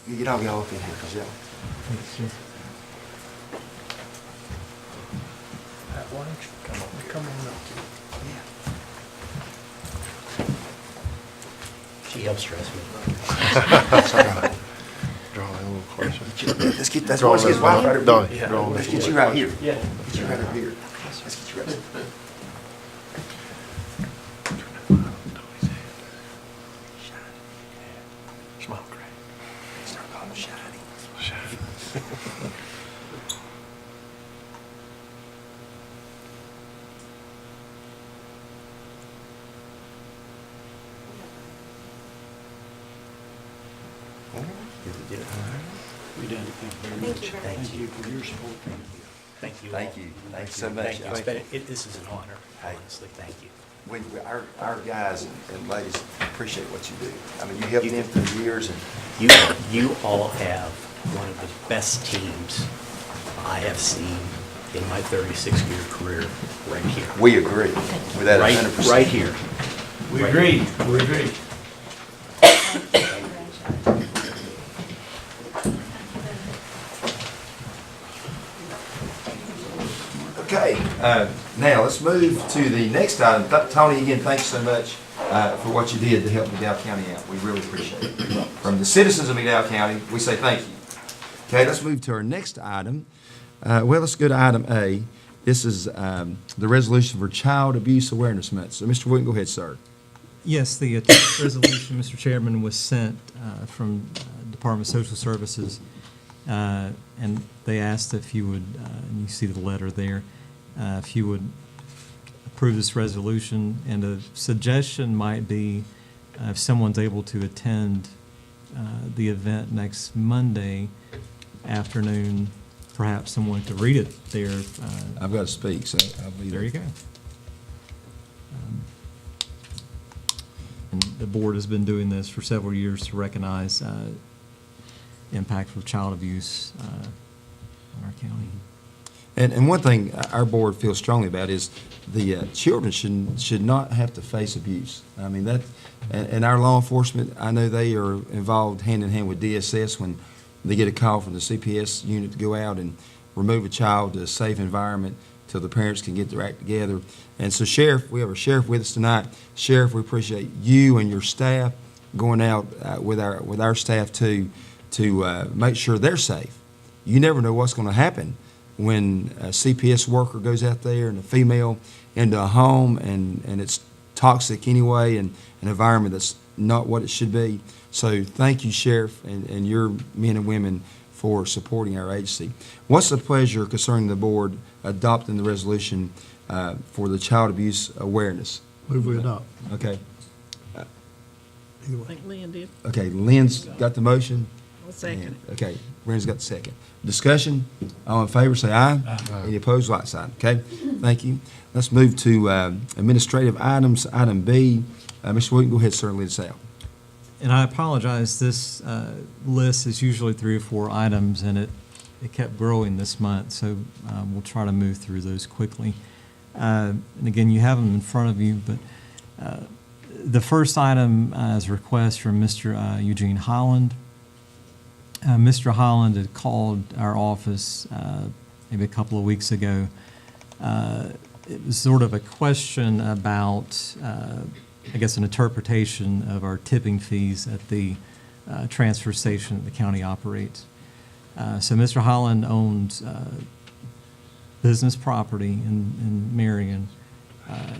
You get all y'all up in here, cause y'all. Come on up. She helps stress me. Draw a little closer. Let's get, that's why let's get Wild right over Donnie, here. draw a Let's little get you right here. Yeah. Get you right over here. Let's get you right there. Smile, Craig. Start calling him Shiny. We done it. Thank you very much. Thank you for your support. Thank you. Thank all. you. Thank you so much. Thank you. It's been, this is an honor, Hey. honestly. Thank you. Our guys and ladies appreciate what you do. I mean, you helped them for years and. You all have one of the best teams I have seen in my 36-year career right here. We agree with that 100%. Right here. We agree. We agree. Okay, now let's move to the next item. Tony, again, thanks so much for what you did to help McDowell County out. We really appreciate it. From the citizens of McDowell County, we say thank you. Okay, let's move to our next item. Well, let's go to item A. This is the resolution for Child Abuse Awareness Month. So, Mr. William, go ahead, sir. Yes, the attached resolution, Mr. Chairman, was sent from Department of Social Services, and they asked if you would, and you see the letter there, if you would approve this resolution. And a suggestion might be if someone's able to attend the event next Monday afternoon, perhaps someone could read it there. I've got to speak, so I'll be There you go. And the board has been doing this for several years to recognize impact of child abuse in our county. And one thing our board feels strongly about is the children should not have to face abuse. I mean, that, and our law enforcement, I know they are involved hand in hand with DSS when they get a call from the CPS unit to go out and remove a child to a safe environment till the parents can get their act together. And so, Sheriff, we have a sheriff with us tonight. Sheriff, we appreciate you and your staff going out with our staff to make sure they're safe. You never know what's going to happen when a CPS worker goes out there and a female into a home and it's toxic anyway and an environment that's not what it should be. So thank you, Sheriff, and your men and women for supporting our agency. What's the pleasure concerning the board adopting the resolution for the child abuse awareness? Move we adopt. Okay. I think Lynn did. Okay, Lynn's got the motion. I'll second And- it. Okay, Brenda's got the second. Discussion, all in favor, say aye. Any opposed, like sign. Okay, thank you. Let's move to administrative items, item B. Mr. Williams, go ahead, sir, and lead us out. And I apologize, this list is usually 3 or 4 items, and it kept growing this month, so we'll try to move through those quickly. And again, you have them in front of you, but the first item is a request from Mr. Eugene Holland. Mr. Holland had called our office maybe a couple of weeks ago. It was sort of a question about, I guess, an interpretation of our tipping fees at the transfer station that the county operates. So Mr. Holland owns business property in Marion.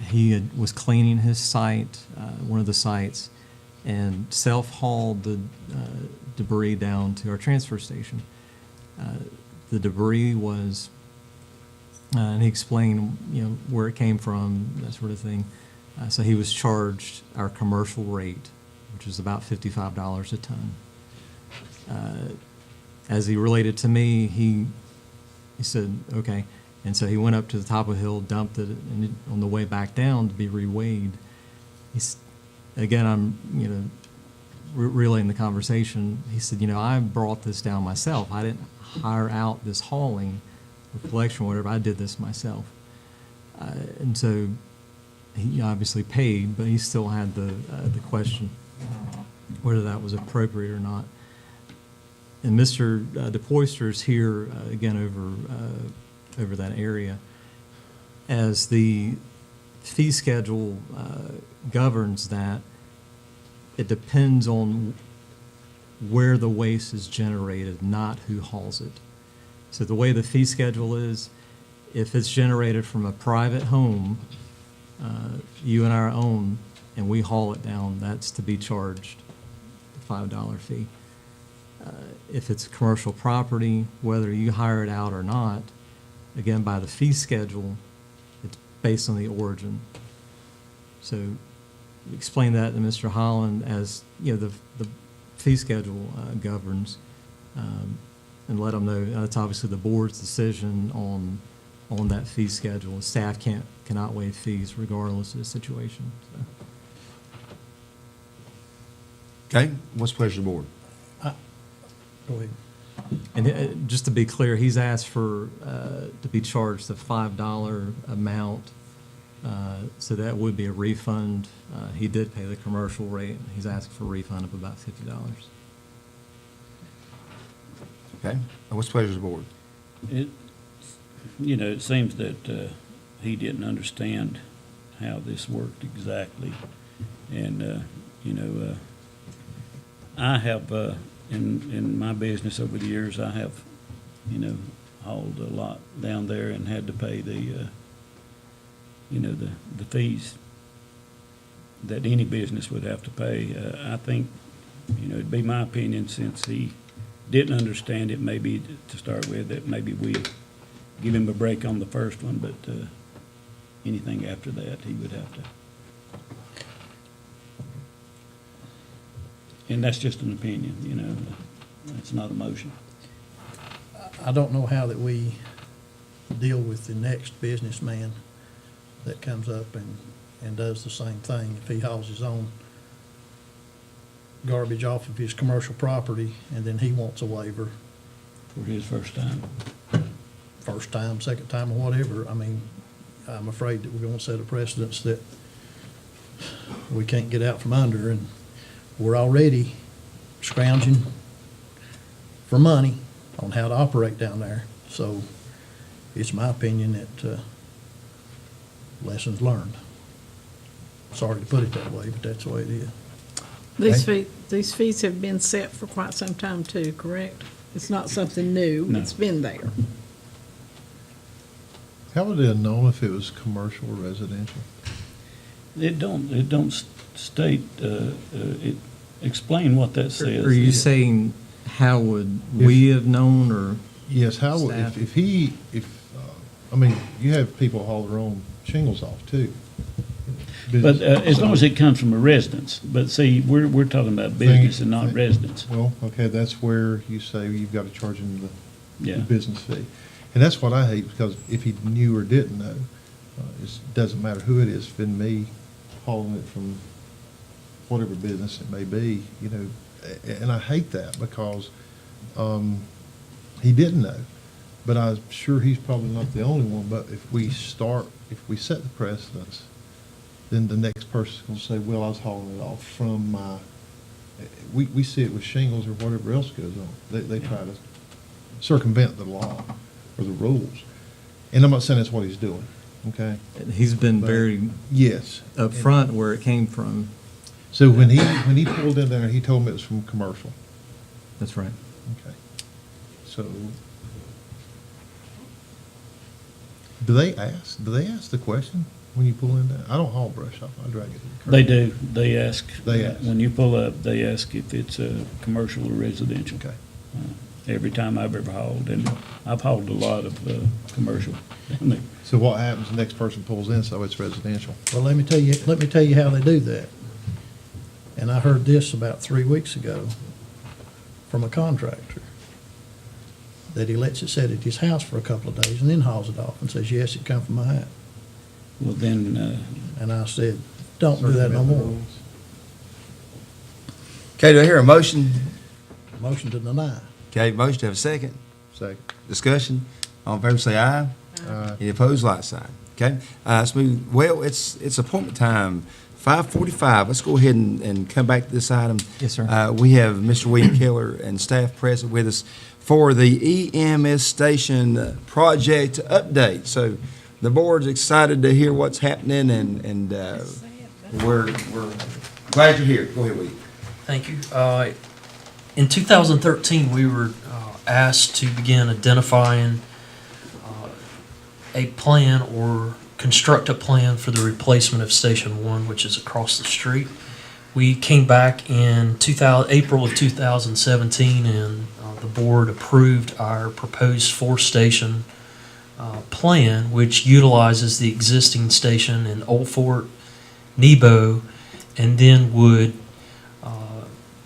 He was cleaning his site, one of the sites, and self-hauled the debris down to our transfer station. The debris was, and he explained, where it came from, that sort of thing. So he was charged our commercial rate, which is about $55 a ton. As he related to me, he said, okay. And so he went up to the top of the hill, dumped it, and on the way back down to be reweighed, again, I'm, relaying the conversation. He said, I brought this down myself. I didn't hire out this hauling or collection or whatever. I did this myself. And so he obviously paid, but he still had the question whether that was appropriate or not. And Mr. DePoyster's here again over that area. As the fee schedule governs that, it depends on where the waste is generated, not who hauls it. So the way the fee schedule is, if it's generated from a private home, you and I own, and we haul it down, that's to be charged the $5 fee. If it's commercial property, whether you hire it out or not, again, by the fee schedule, it's based on the origin. So explain that to Mr. Holland as, the fee schedule governs, and let them know that's obviously the board's decision on that fee schedule. Staff cannot waive fees regardless of the situation. So. Okay, what's the pleasure of the board? Go ahead. And just to be clear, he's asked for to be charged the $5 amount, so that would be a refund. He did pay the commercial rate. He's asking for a refund of about $50. Okay, what's the pleasure of the board? It seems that he didn't understand how this worked exactly. And, I have, in my business over the years, I have, hauled a lot down there and had to pay the fees that any business would have to pay. I think, it'd be my opinion, since he didn't understand it, maybe to start with, that maybe we give him a break on the first one, but anything after that, he would have to. And that's just an opinion, it's not a motion. I don't know how that we deal with the next businessman that comes up and does the same thing. If he hauls his own garbage off of his commercial property and then he wants a waiver. For his first time. First time, second time, or whatever. I mean, I'm afraid that we're going to set a precedence that we can't get out from under, and we're already scrounging for money on how to operate down there. So it's my opinion that lessons learned. Sorry to put it that way, but that's the way it is. These fees have been set for quite some time too, correct? It's not something new. No. It's been there. How would they have known if it was commercial or residential? It don't state, explain what that says. Are you saying how would we have known, or? Yes, how would, Staff. I mean, you have people haul their own shingles off too. But as long as it comes from a residence. But see, we're talking about business and not residence. Well, okay, that's where you say you've got to charge him the Yeah. business fee. And that's what I hate, because if he knew or didn't know, it doesn't matter who it is, if it's me hauling it from whatever business it may be, you know, and I hate that because he didn't know. But I'm sure he's probably not the only one, but if we set the precedence, then the next person's going to say, well, I was hauling it off from my, we see it with shingles or whatever else goes on. They try to circumvent the law or the rules. And I'm not saying that's what he's doing, okay? He's been But- very Yes. upfront where it came from. So when he pulled in there, he told me it was from commercial. That's right. Okay. So, do they ask the question when you pull in there? I don't haul brush off, I drag it to the curb. They do. They ask. They ask. When you pull up, they ask if it's commercial or residential. Okay. Every time I've ever hauled, and I've hauled a lot of commercial down there. So what happens, the next person pulls in, so it's residential? Well, let me tell you how they do that. And I heard this about 3 weeks ago from a contractor, that he lets it sit at his house for a couple of days and then hauls it off and says, yes, it come from my house. Well, then, And I said, don't do that no more. Okay, do I hear a motion? Motion to deny. Okay, motion to have a second. Second. Discussion. All in favor say aye. Any opposed, like sign. Okay, let's move, well, it's appointment time, 5:45. Let's go ahead and come back to this item. Yes, sir. We have Mr. William Kehler and staff present with us for the EMS station project update. So the board's excited to hear what's happening, and we're glad you're here. Go ahead, William. Thank you. In 2013, we were asked to begin identifying a plan or construct a plan for the replacement of Station 1, which is across the street. We came back in April of 2017, and the board approved our proposed four-station plan, which utilizes the existing station in Old Fort, Nebo, and then would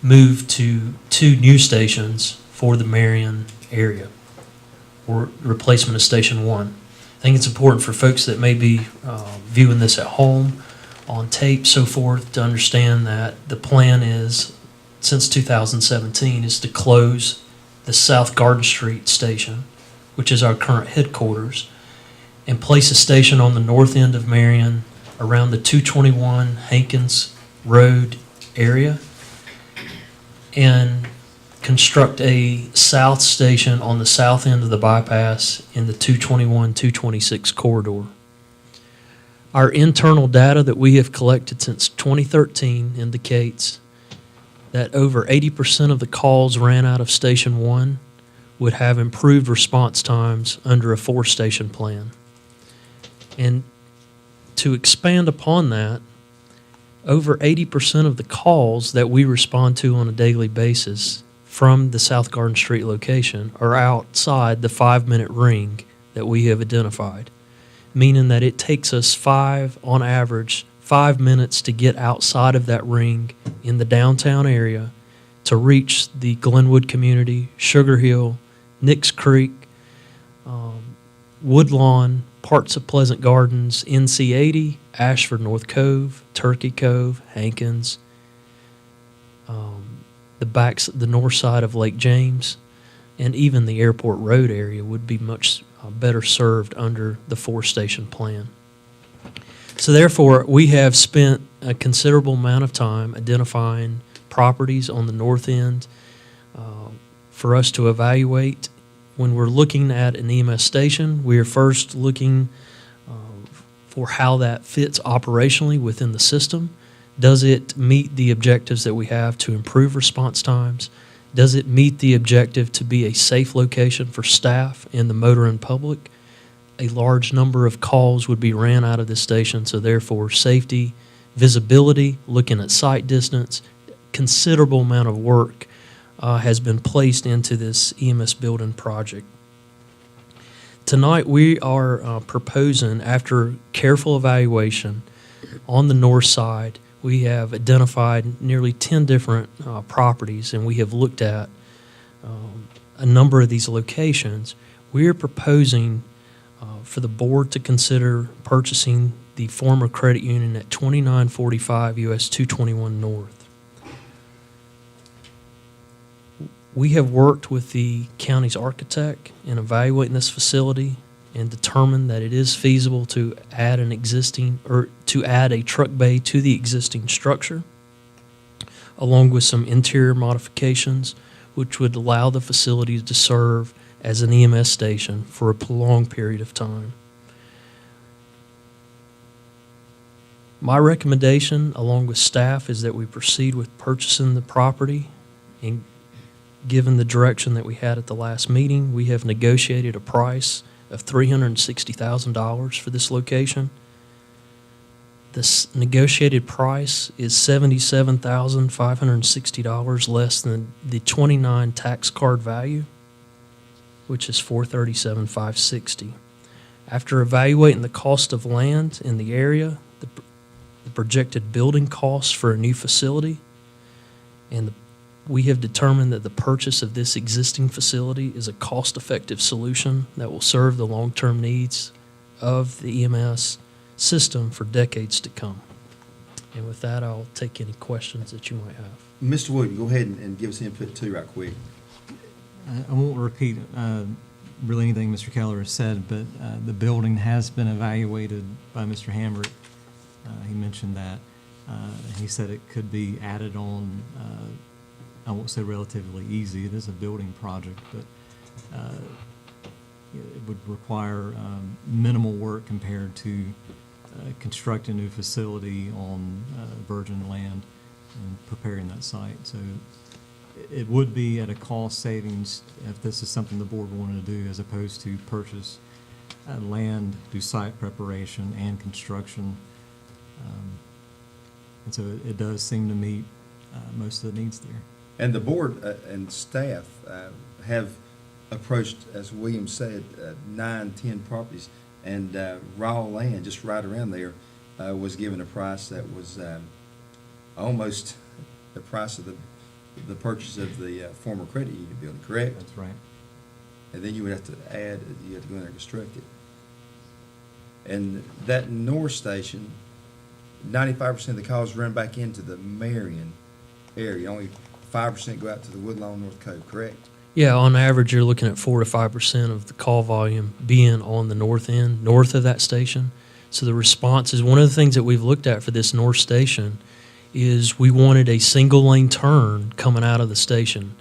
move to 2 new stations for the Marion area, or replacement of Station 1. I think it's important for folks that may be viewing this at home, on tape, so forth, to understand that the plan is, since 2017, is to close the South Garden Street station, which is our current headquarters, and place a station on the north end of Marion around the 221 Hankins Road area, and construct a south station on the south end of the bypass in the 221-226 corridor. Our internal data that we have collected since 2013 indicates that over 80% of the calls ran out of Station 1 would have improved response times under a 4-station plan. And to expand upon that, over 80% of the calls that we respond to on a daily basis from the South Garden Street location are outside the 5-minute ring that we have identified, meaning that it takes us on average, 5 minutes to get outside of that ring in the downtown area to reach the Glenwood community, Sugar Hill, Nicks Creek, Woodlawn, parts of Pleasant Gardens, NC 80, Ashford North Cove, Turkey Cove, Hankins, the north side of Lake James, and even the Airport Road area would be much better served under the 4-station plan. So therefore, we have spent a considerable amount of time identifying properties on the north end for us to evaluate. When we're looking at an EMS station, we are first looking for how that fits operationally within the system. Does it meet the objectives that we have to improve response times? Does it meet the objective to be a safe location for staff and the motoring public? A large number of calls would be ran out of this station, so therefore safety, visibility, looking at sight distance, considerable amount of work has been placed into this EMS building project. Tonight we are proposing, after careful evaluation, on the north side, we have identified nearly 10 different properties, and we have looked at a number of these locations. We are proposing for the board to consider purchasing the former credit union at 2945 US 221 North. We have worked with the county's architect in evaluating this facility and determined that it is feasible to add a truck bay to the existing structure, along with some interior modifications, which would allow the facility to serve as an EMS station for a prolonged period of time. My recommendation, along with staff, is that we proceed with purchasing the property. And given the direction that we had at the last meeting, we have negotiated a price of $360,000 for this location. This negotiated price is $77,560 less than the 29 tax card value, which is $437,560. After evaluating the cost of land in the area, the projected building costs for a new facility, and we have determined that the purchase of this existing facility is a cost-effective solution that will serve the long-term needs of the EMS system for decades to come. And with that, I'll take any questions that you might have. Mr. Wood, go ahead and give us input too right quick. I won't repeat really anything Mr. Kehler has said, but the building has been evaluated by Mr. Hamrick. He mentioned that. He said it could be added on, I won't say relatively easy. It is a building project, but it would require minimal work compared to constructing a new facility on virgin land and preparing that site. So it would be at a cost savings if this is something the board wanted to do, as opposed to purchase land, do site preparation and construction. And so it does seem to meet most of the needs there. And the board and staff have approached, as William said, 9, 10 properties, and raw land just right around there was given a price that was almost the price of the purchase of the former credit union building, correct? That's right. And then you would have to add, you have to go in there and construct it. And that north station, 95% of the calls run back into the Marion area. Only 5% go out to the Woodlawn North Cove, correct? Yeah, on average, you're looking at 4 to 5% of the call volume being on the north end, north of that station. So the response is, one of the things that we've looked at for this north station is we wanted a single lane turn coming out of the station.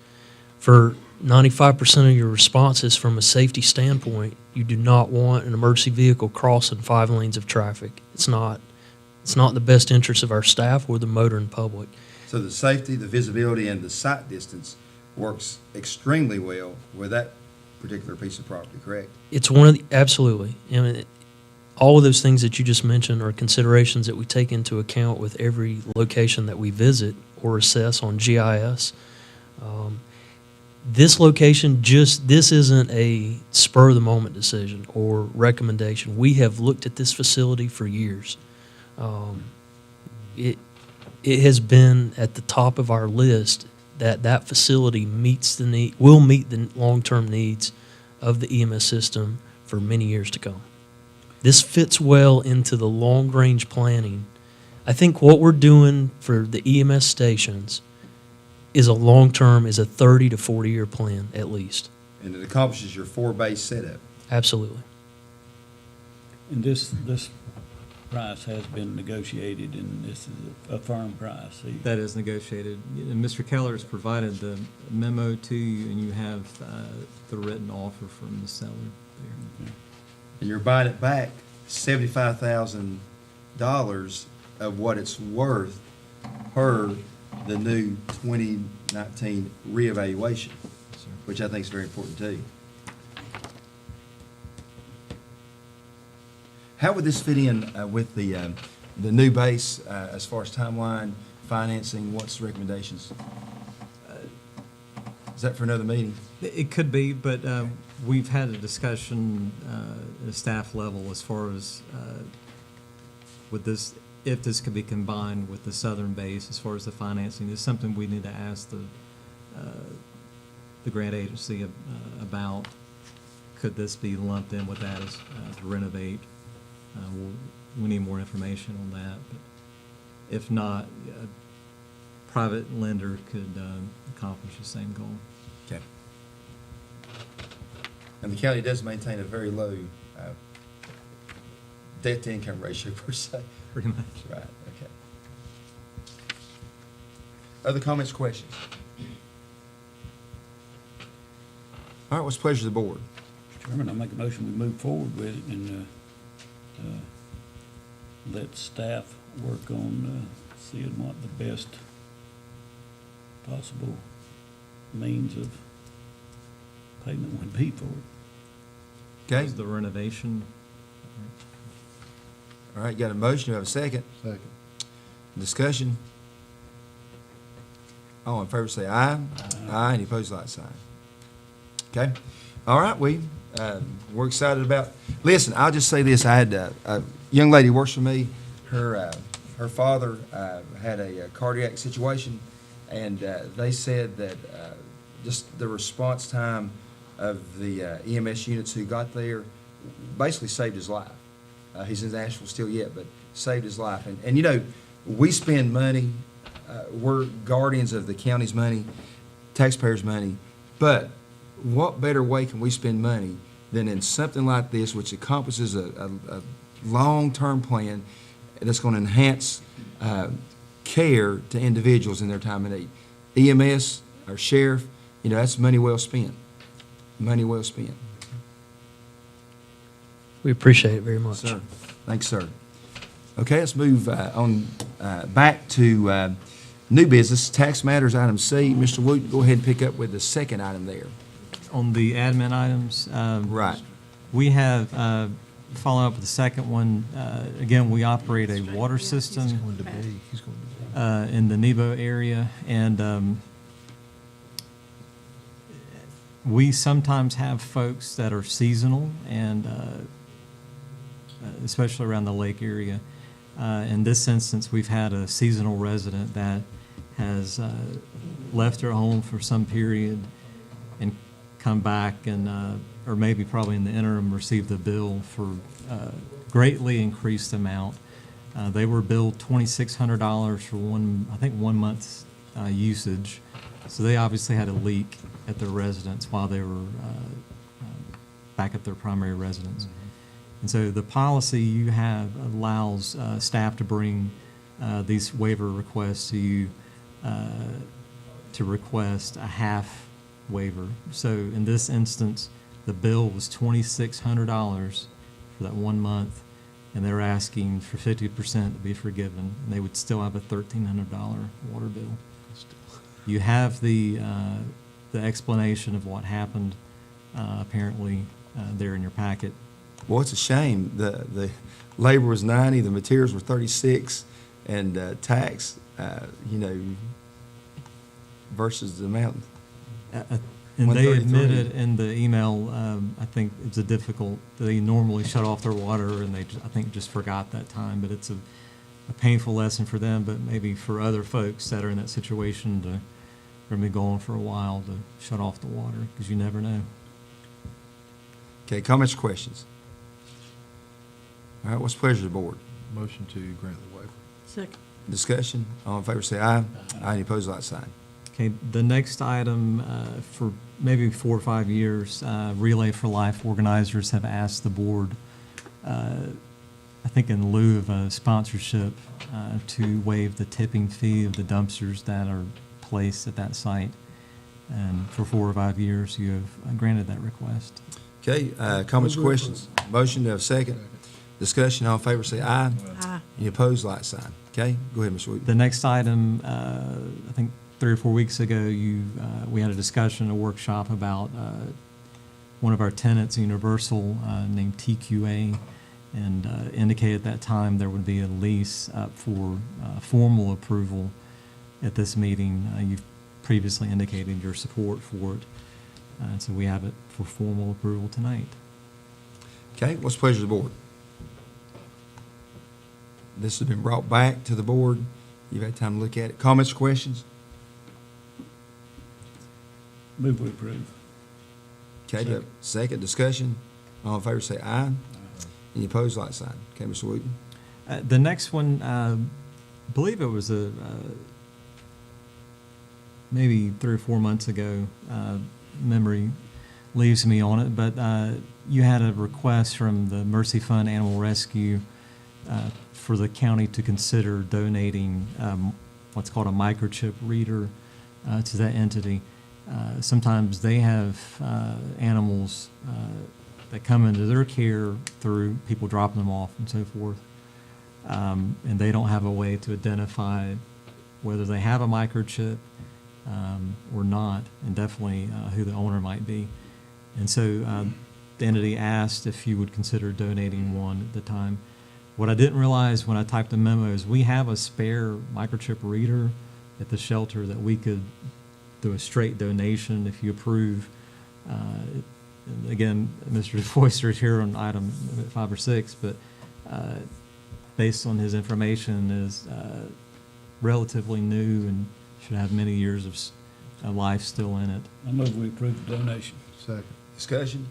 For 95% of your responses from a safety standpoint, you do not want an emergency vehicle crossing 5 lanes of traffic. It's not in the best interest of our staff or the motoring public. So the safety, the visibility, and the sight distance works extremely well with that particular piece of property, correct? It's one of the, absolutely. I mean, all of those things that you just mentioned are considerations that we take into account with every location that we visit or assess on GIS. This location, this isn't a spur-of-the-moment decision or recommendation. We have looked at this facility for years. It has been at the top of our list that facility will meet the long-term needs of the EMS system for many years to come. This fits well into the long-range planning. I think what we're doing for the EMS stations is a 30 to 40-year plan at least. And it accomplishes your 4-base setup. Absolutely. And this price has been negotiated, and this is a firm price. That is negotiated. And Mr. Kehler has provided the memo to you, and you have the written offer from the seller there. And you're buying it back $75,000 of what it's worth per the new 2019 reevaluation, which I think is very important too. How would this fit in with the new base as far as timeline, financing? What's the recommendations? Is that for another meeting? It could be, but we've had a discussion at a staff level as far as with this if this could be combined with the southern base as far as the financing, is something we need to ask the grant agency about. Could this be lumped in with that as to renovate? We need more information on that. But if not, a private lender could accomplish the same goal. Okay. And the county does maintain a very low debt-to-income ratio per se. Pretty much. Right, okay. Other comments, questions? All right, what's the pleasure of the board? Chairman, I make a motion we move forward with it and let staff work on seeing what the best possible means of payment would be for it. Okay, Is the renovation? all right, got a motion, do we have a second? Second. Discussion? All in favor say aye. Aye. Any opposed, like sign. Okay, all right, we're excited about, listen, I'll just say this, I had a young lady who works for me, her father had a cardiac situation, and they said that just the response time of the EMS units who got there basically saved his life. He's in Nashville still yet, but saved his life. And you know, we spend money, we're guardians of the county's money, taxpayers' money, but what better way can we spend money than in something like this, which accomplishes a long-term plan that's going to enhance care to individuals in their time of need. EMS, our sheriff, you know, that's money well spent. Money well spent. We appreciate it very much. Sir. Thanks, sir. Okay, let's move on back to new business, tax matters, item C. Mr. Wood, go ahead and pick up with the second item there. On the admin items, Right. we have, following up with the second one, again, we operate a water system He's going to be. in the Nebo area, and we sometimes have folks that are seasonal, and especially around the lake area. In this instance, we've had a seasonal resident that has left their home for some period and come back and, or maybe probably in the interim, received a bill for greatly increased amount. They were billed $2,600 for one month's usage. So they obviously had a leak at their residence while they were back at their primary residence. And so the policy you have allows staff to bring these waiver requests to you to request a half waiver. So in this instance, the bill was $2,600 for that 1 month, and they're asking for 50% to be forgiven, and they would still have a $1,300 water bill. You have the explanation of what happened apparently there in your packet. Well, it's a shame. The labor was 90, the materials were 36, and tax, you know, versus the amount. And they 133. admitted in the email, I think it's they normally shut off their water, and I think just forgot that time, but it's a painful lesson for them, but maybe for other folks that are in that situation they're going to be going for a while to shut off the water, because you never know. Okay, comments or questions? All right, what's the pleasure of the board? Motion to grant the waiver. Second. Discussion? All in favor say aye. Aye. Any opposed, like sign. Okay, the next item, for maybe 4 or 5 years, Relay for Life organizers have asked the board, I think in lieu of a sponsorship, to waive the tipping fee of the dumpsters that are placed at that site. And for 4 or 5 years, you have granted that request. Okay, comments or questions? Motion to have a second. Discussion, all in favor say aye. Aye. Any opposed, like sign. Okay, go ahead, Mr. Wood. The next item, I think 3 or 4 weeks ago, we had a discussion, a workshop about one of our tenants, Universal, named TQA, and indicated at that time there would be a lease up for formal approval at this meeting. You've previously indicated your support for it, so we have it for formal approval tonight. Okay, what's the pleasure of the board? This has been brought back to the board. You've had time to look at it. Comments, questions? Move we approve. Okay, the second discussion. All in favor say aye. Any opposed, like sign. Okay, Mr. Wooten. The next one, I believe it was maybe 3 or 4 months ago. Memory leaves me on it, but you had a request from the Mercy Fund Animal Rescue for the county to consider donating what's called a microchip reader to that entity. Sometimes they have animals that come into their care through people dropping them off and so forth. And they don't have a way to identify whether they have a microchip or not, and definitely who the owner might be. And so the entity asked if you would consider donating one at the time. What I didn't realize when I typed the memo is we have a spare microchip reader at the shelter that we could do a straight donation if you approve. Again, Mr. Foyster is here on item 5 or 6, but based on his information, is relatively new and should have many years of life still in it. I move we approve the donation. Second. Discussion.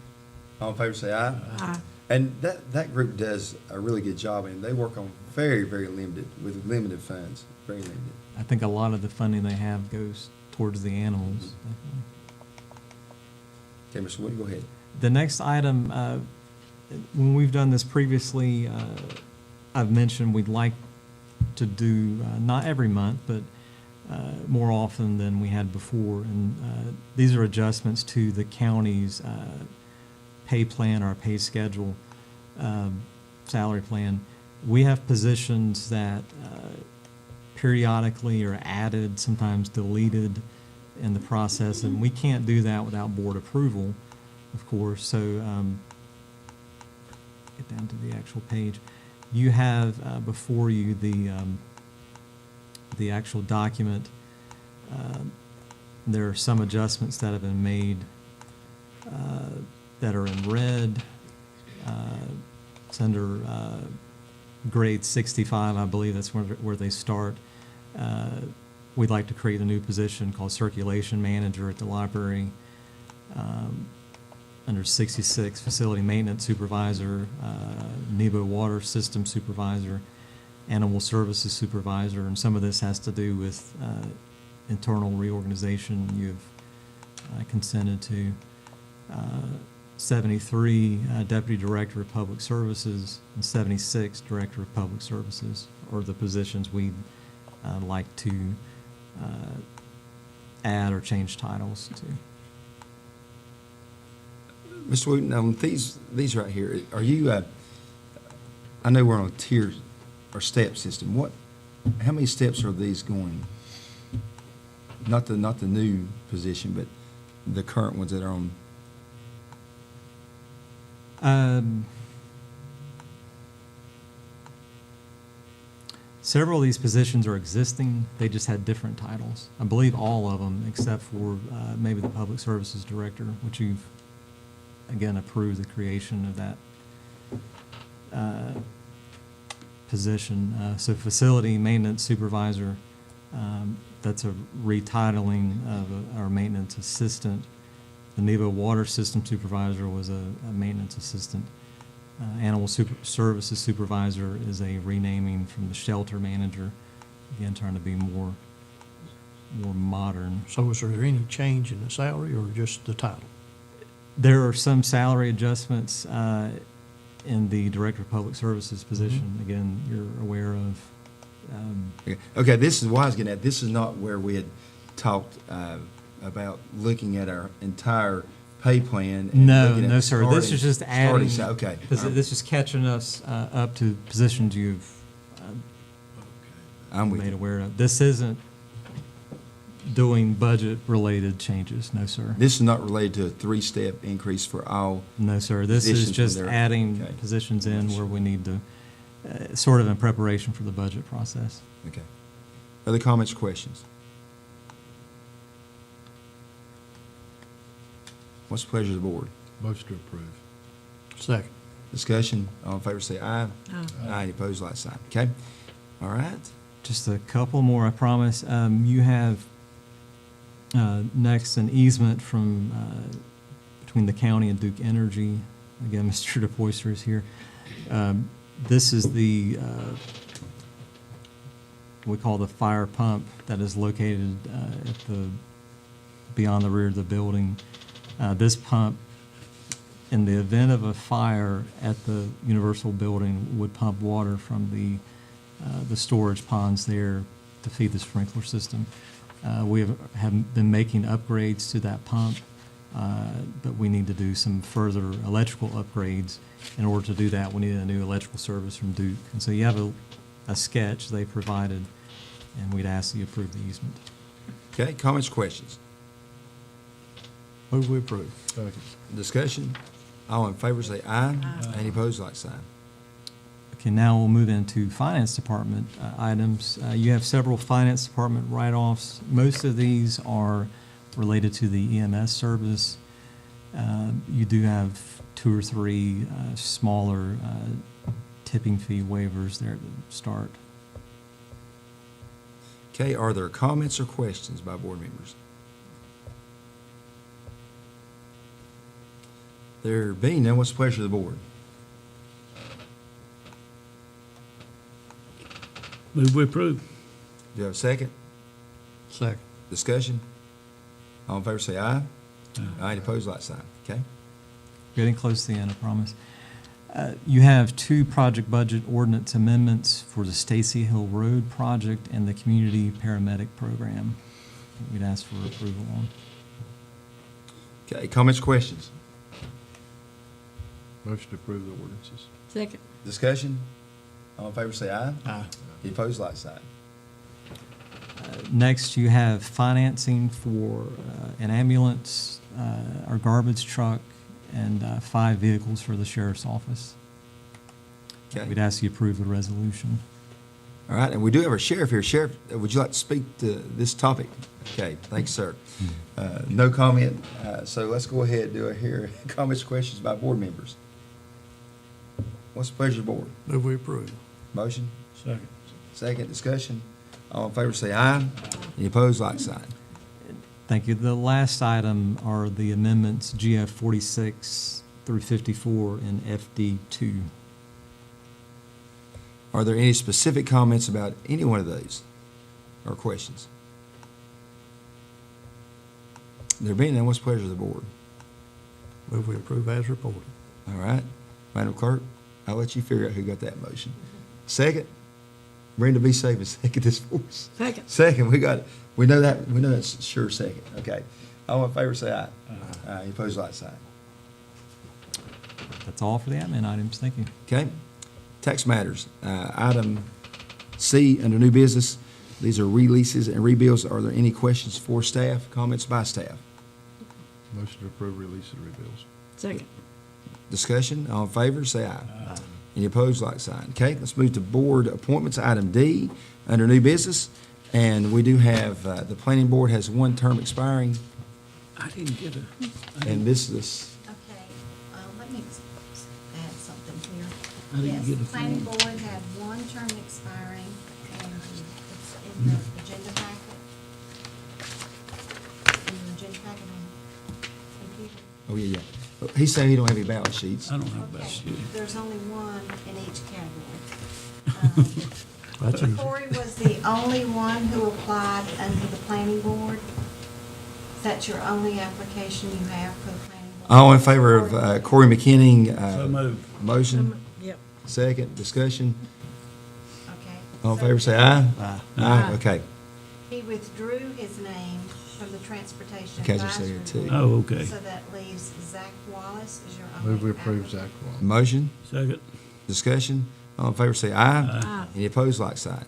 All in favor say aye. Aye. And that group does a really good job, and they work on very, very limited, with limited funds, very limited. I think a lot of the funding they have goes towards the animals. Definitely. Okay, Mr. Wood, go ahead. The next item, when we've done this previously, I've mentioned we'd like to do, not every month, but more often than we had before. And these are adjustments to the county's pay plan, our pay schedule, salary plan. We have positions that periodically are added, sometimes deleted in the process, and we can't do that without board approval, of course. So get down to the actual page. You have before you the actual document. There are some adjustments that have been made that are in red. It's under grade 65, I believe that's where they start. We'd like to create a new position called circulation manager at the library. Under 66, facility maintenance supervisor, NEBO water system supervisor, animal services supervisor, and some of this has to do with internal reorganization you've consented to. 73, Deputy Director of Public Services, and 76, Director of Public Services, are the positions we'd like to add or change titles to. Mr. Wooten, on these right here, are you, I know we're on a tier or step system. How many steps are these going? Not the new position, but the current ones that are on. Several of these positions are existing. They just had different titles. I believe all of them, except for maybe the Public Services Director, which you've, again, approved the creation of that position. So Facility Maintenance Supervisor, that's a retitling of our maintenance assistant. The NEBO Water System Supervisor was a maintenance assistant. Animal Services Supervisor is a renaming from the Shelter Manager, again, trying to be more modern. So is there any change in the salary or just the title? There are some salary adjustments in the Director of Public Services position. Again, you're aware of. Okay, this is what I was getting at. This is not where we had talked about looking at our entire pay plan. And No, sir. This is just adding. Okay. This is catching us up to positions you've I'm with made you. aware of. This isn't doing budget-related changes. No, sir. This is not related to a 3-step increase for all. No, sir. This is positions just when they're- adding okay. positions in where we need to, sort of in preparation for the budget process. Okay. Other comments or questions? What's the pleasure of the board? Motion to approve. Second. Discussion, all in favor say aye. Aye. Any opposed, like sign. Okay, all right. Just a couple more, I promise. You have next an easement from between the county and Duke Energy. Again, Mr. DePoyster is here. This is the we call the fire pump that is located at the beyond the rear of the building. This pump, in the event of a fire at the Universal building, would pump water from the storage ponds there to feed the sprinkler system. We have been making upgrades to that pump, but we need to do some further electrical upgrades. In order to do that, we need a new electrical service from Duke. And so you have a sketch they provided, and we'd ask that you approve the easement. Okay, comments, questions? Move we approve. Discussion, all in favor say aye. Any opposed, like sign. Okay, now we'll move into Finance Department items. You have several Finance Department write-offs. Most of these are related to the EMS service. You do have 2 or 3 smaller tipping fee waivers there at the start. Okay, are there comments or questions by board members? There being none, what's the pleasure of the board? Move we approve. Do you have a second? Second. Discussion? All in favor say aye. Aye. Any opposed, like sign. Okay. Getting close to the end, I promise. You have 2 project budget ordinance amendments for the Stacy Hill Road project and the Community Paramedic Program. We'd ask for approval on. Okay, comments, questions? Motion to approve the ordinances. Second. Discussion? All in favor say aye. Aye. Any opposed, like sign. Next, you have financing for an ambulance, our garbage truck, and 5 vehicles for the sheriff's office. Okay. We'd ask you to approve the resolution. All right, and we do have our sheriff here. Sheriff, would you like to speak to this topic? Okay, thanks, sir. No comment, so let's go ahead and do it here. Comments, questions by board members? What's the pleasure of the board? Move we approve. Motion? Second. Second, discussion? All in favor say aye. Any opposed, like sign. Thank you. The last item are the amendments GF 46 through 54 and FD 2. Are there any specific comments about any one of these or questions? There being none, what's the pleasure of the board? Move we approve as reported. All right, Madam Clerk, I'll let you figure out who got that motion. Second, Brenda, be safe and second this for us. Second. Second, we know that's sure second. Okay, all in favor say aye. Aye. Any opposed, like sign. That's all for the admin items. Thank you. Okay, tax matters. Item C under new business. These are releases and rebills. Are there any questions for staff? Comments by staff? Motion to approve release of rebills. Second. Discussion, all in favor, say aye. Any opposed, like sign. Okay, let's move to board appointments, item D, under new business. And we do have, the planning board has 1 term expiring, I didn't get and this is, Okay, let me add something here. I didn't get a Yes, planning form. board had 1 term expiring, and it's in the agenda packet. In the agenda packet on the computer. oh, yeah. He's saying he don't have any balance sheets. I don't have that Okay, shit. there's only 1 in each category. That's easy. Corey was the only one who applied under the planning board. Is that your only application you have for the planning board? All in favor of Corey McKinney? So moved. Motion, Yep. second, discussion. Okay. All in so favor, say aye. Aye. Aye, okay. He withdrew his name from the Transportation Okay, I just Advisory said it too. Board. Oh, okay. So that leaves Zach Wallace as your only Move we approve applicant. Zach Wallace. Motion, Second. discussion. All in favor, say aye. Aye. Any opposed, like sign.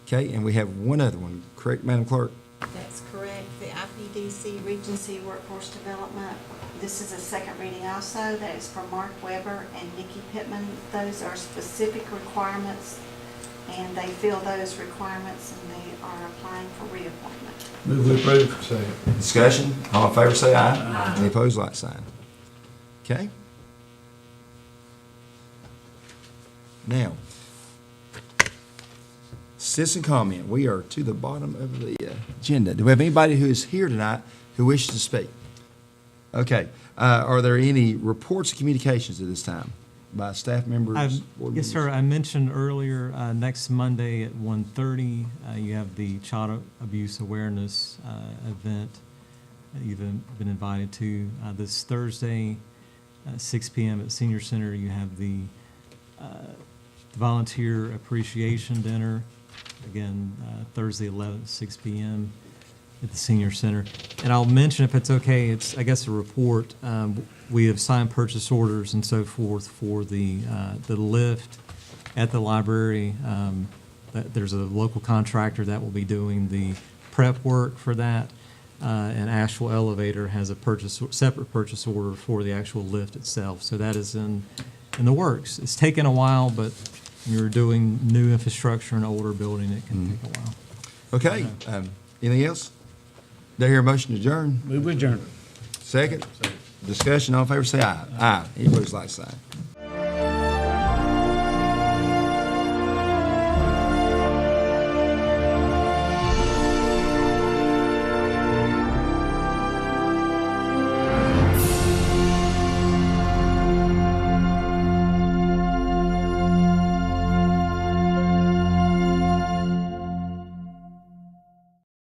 Okay, and we have one other one, correct, Madam Clerk? That's correct. The IPDC Regency Workforce Development. This is a second reading also. That is for Mark Weber and Nikki Pittman. Those are specific requirements, and they fill those requirements, and they are applying for reappointment. Move we approve. Second. Discussion. All in favor, say aye. Any opposed, like sign. Okay. Now, citizen comment. We are to the bottom of the agenda. Do we have anybody who is here tonight who wishes to speak? Okay. Are there any reports of communications at this time by staff members? board Yes, members? sir. I mentioned earlier, next Monday at 1:30, you have the Child Abuse Awareness event that you've been invited to. This Thursday, 6 p.m. at Senior Center, you have the Volunteer Appreciation Dinner. Again, Thursday, 11th, 6 p.m. at the Senior Center. And I'll mention, if it's okay, it's, I guess, a report. We have signed purchase orders and so forth for the lift at the library. There's a local contractor that will be doing the prep work for that. And Asheville Elevator has a separate purchase order for the actual lift itself. So that is in the works. It's taken a while, but when you're doing new infrastructure in an older building, it can take a while. Okay. Anything else? Do I hear a motion to adjourn? Move adjourned. Second? Discussion, all in favor, say aye. Aye. Any opposed, like sign.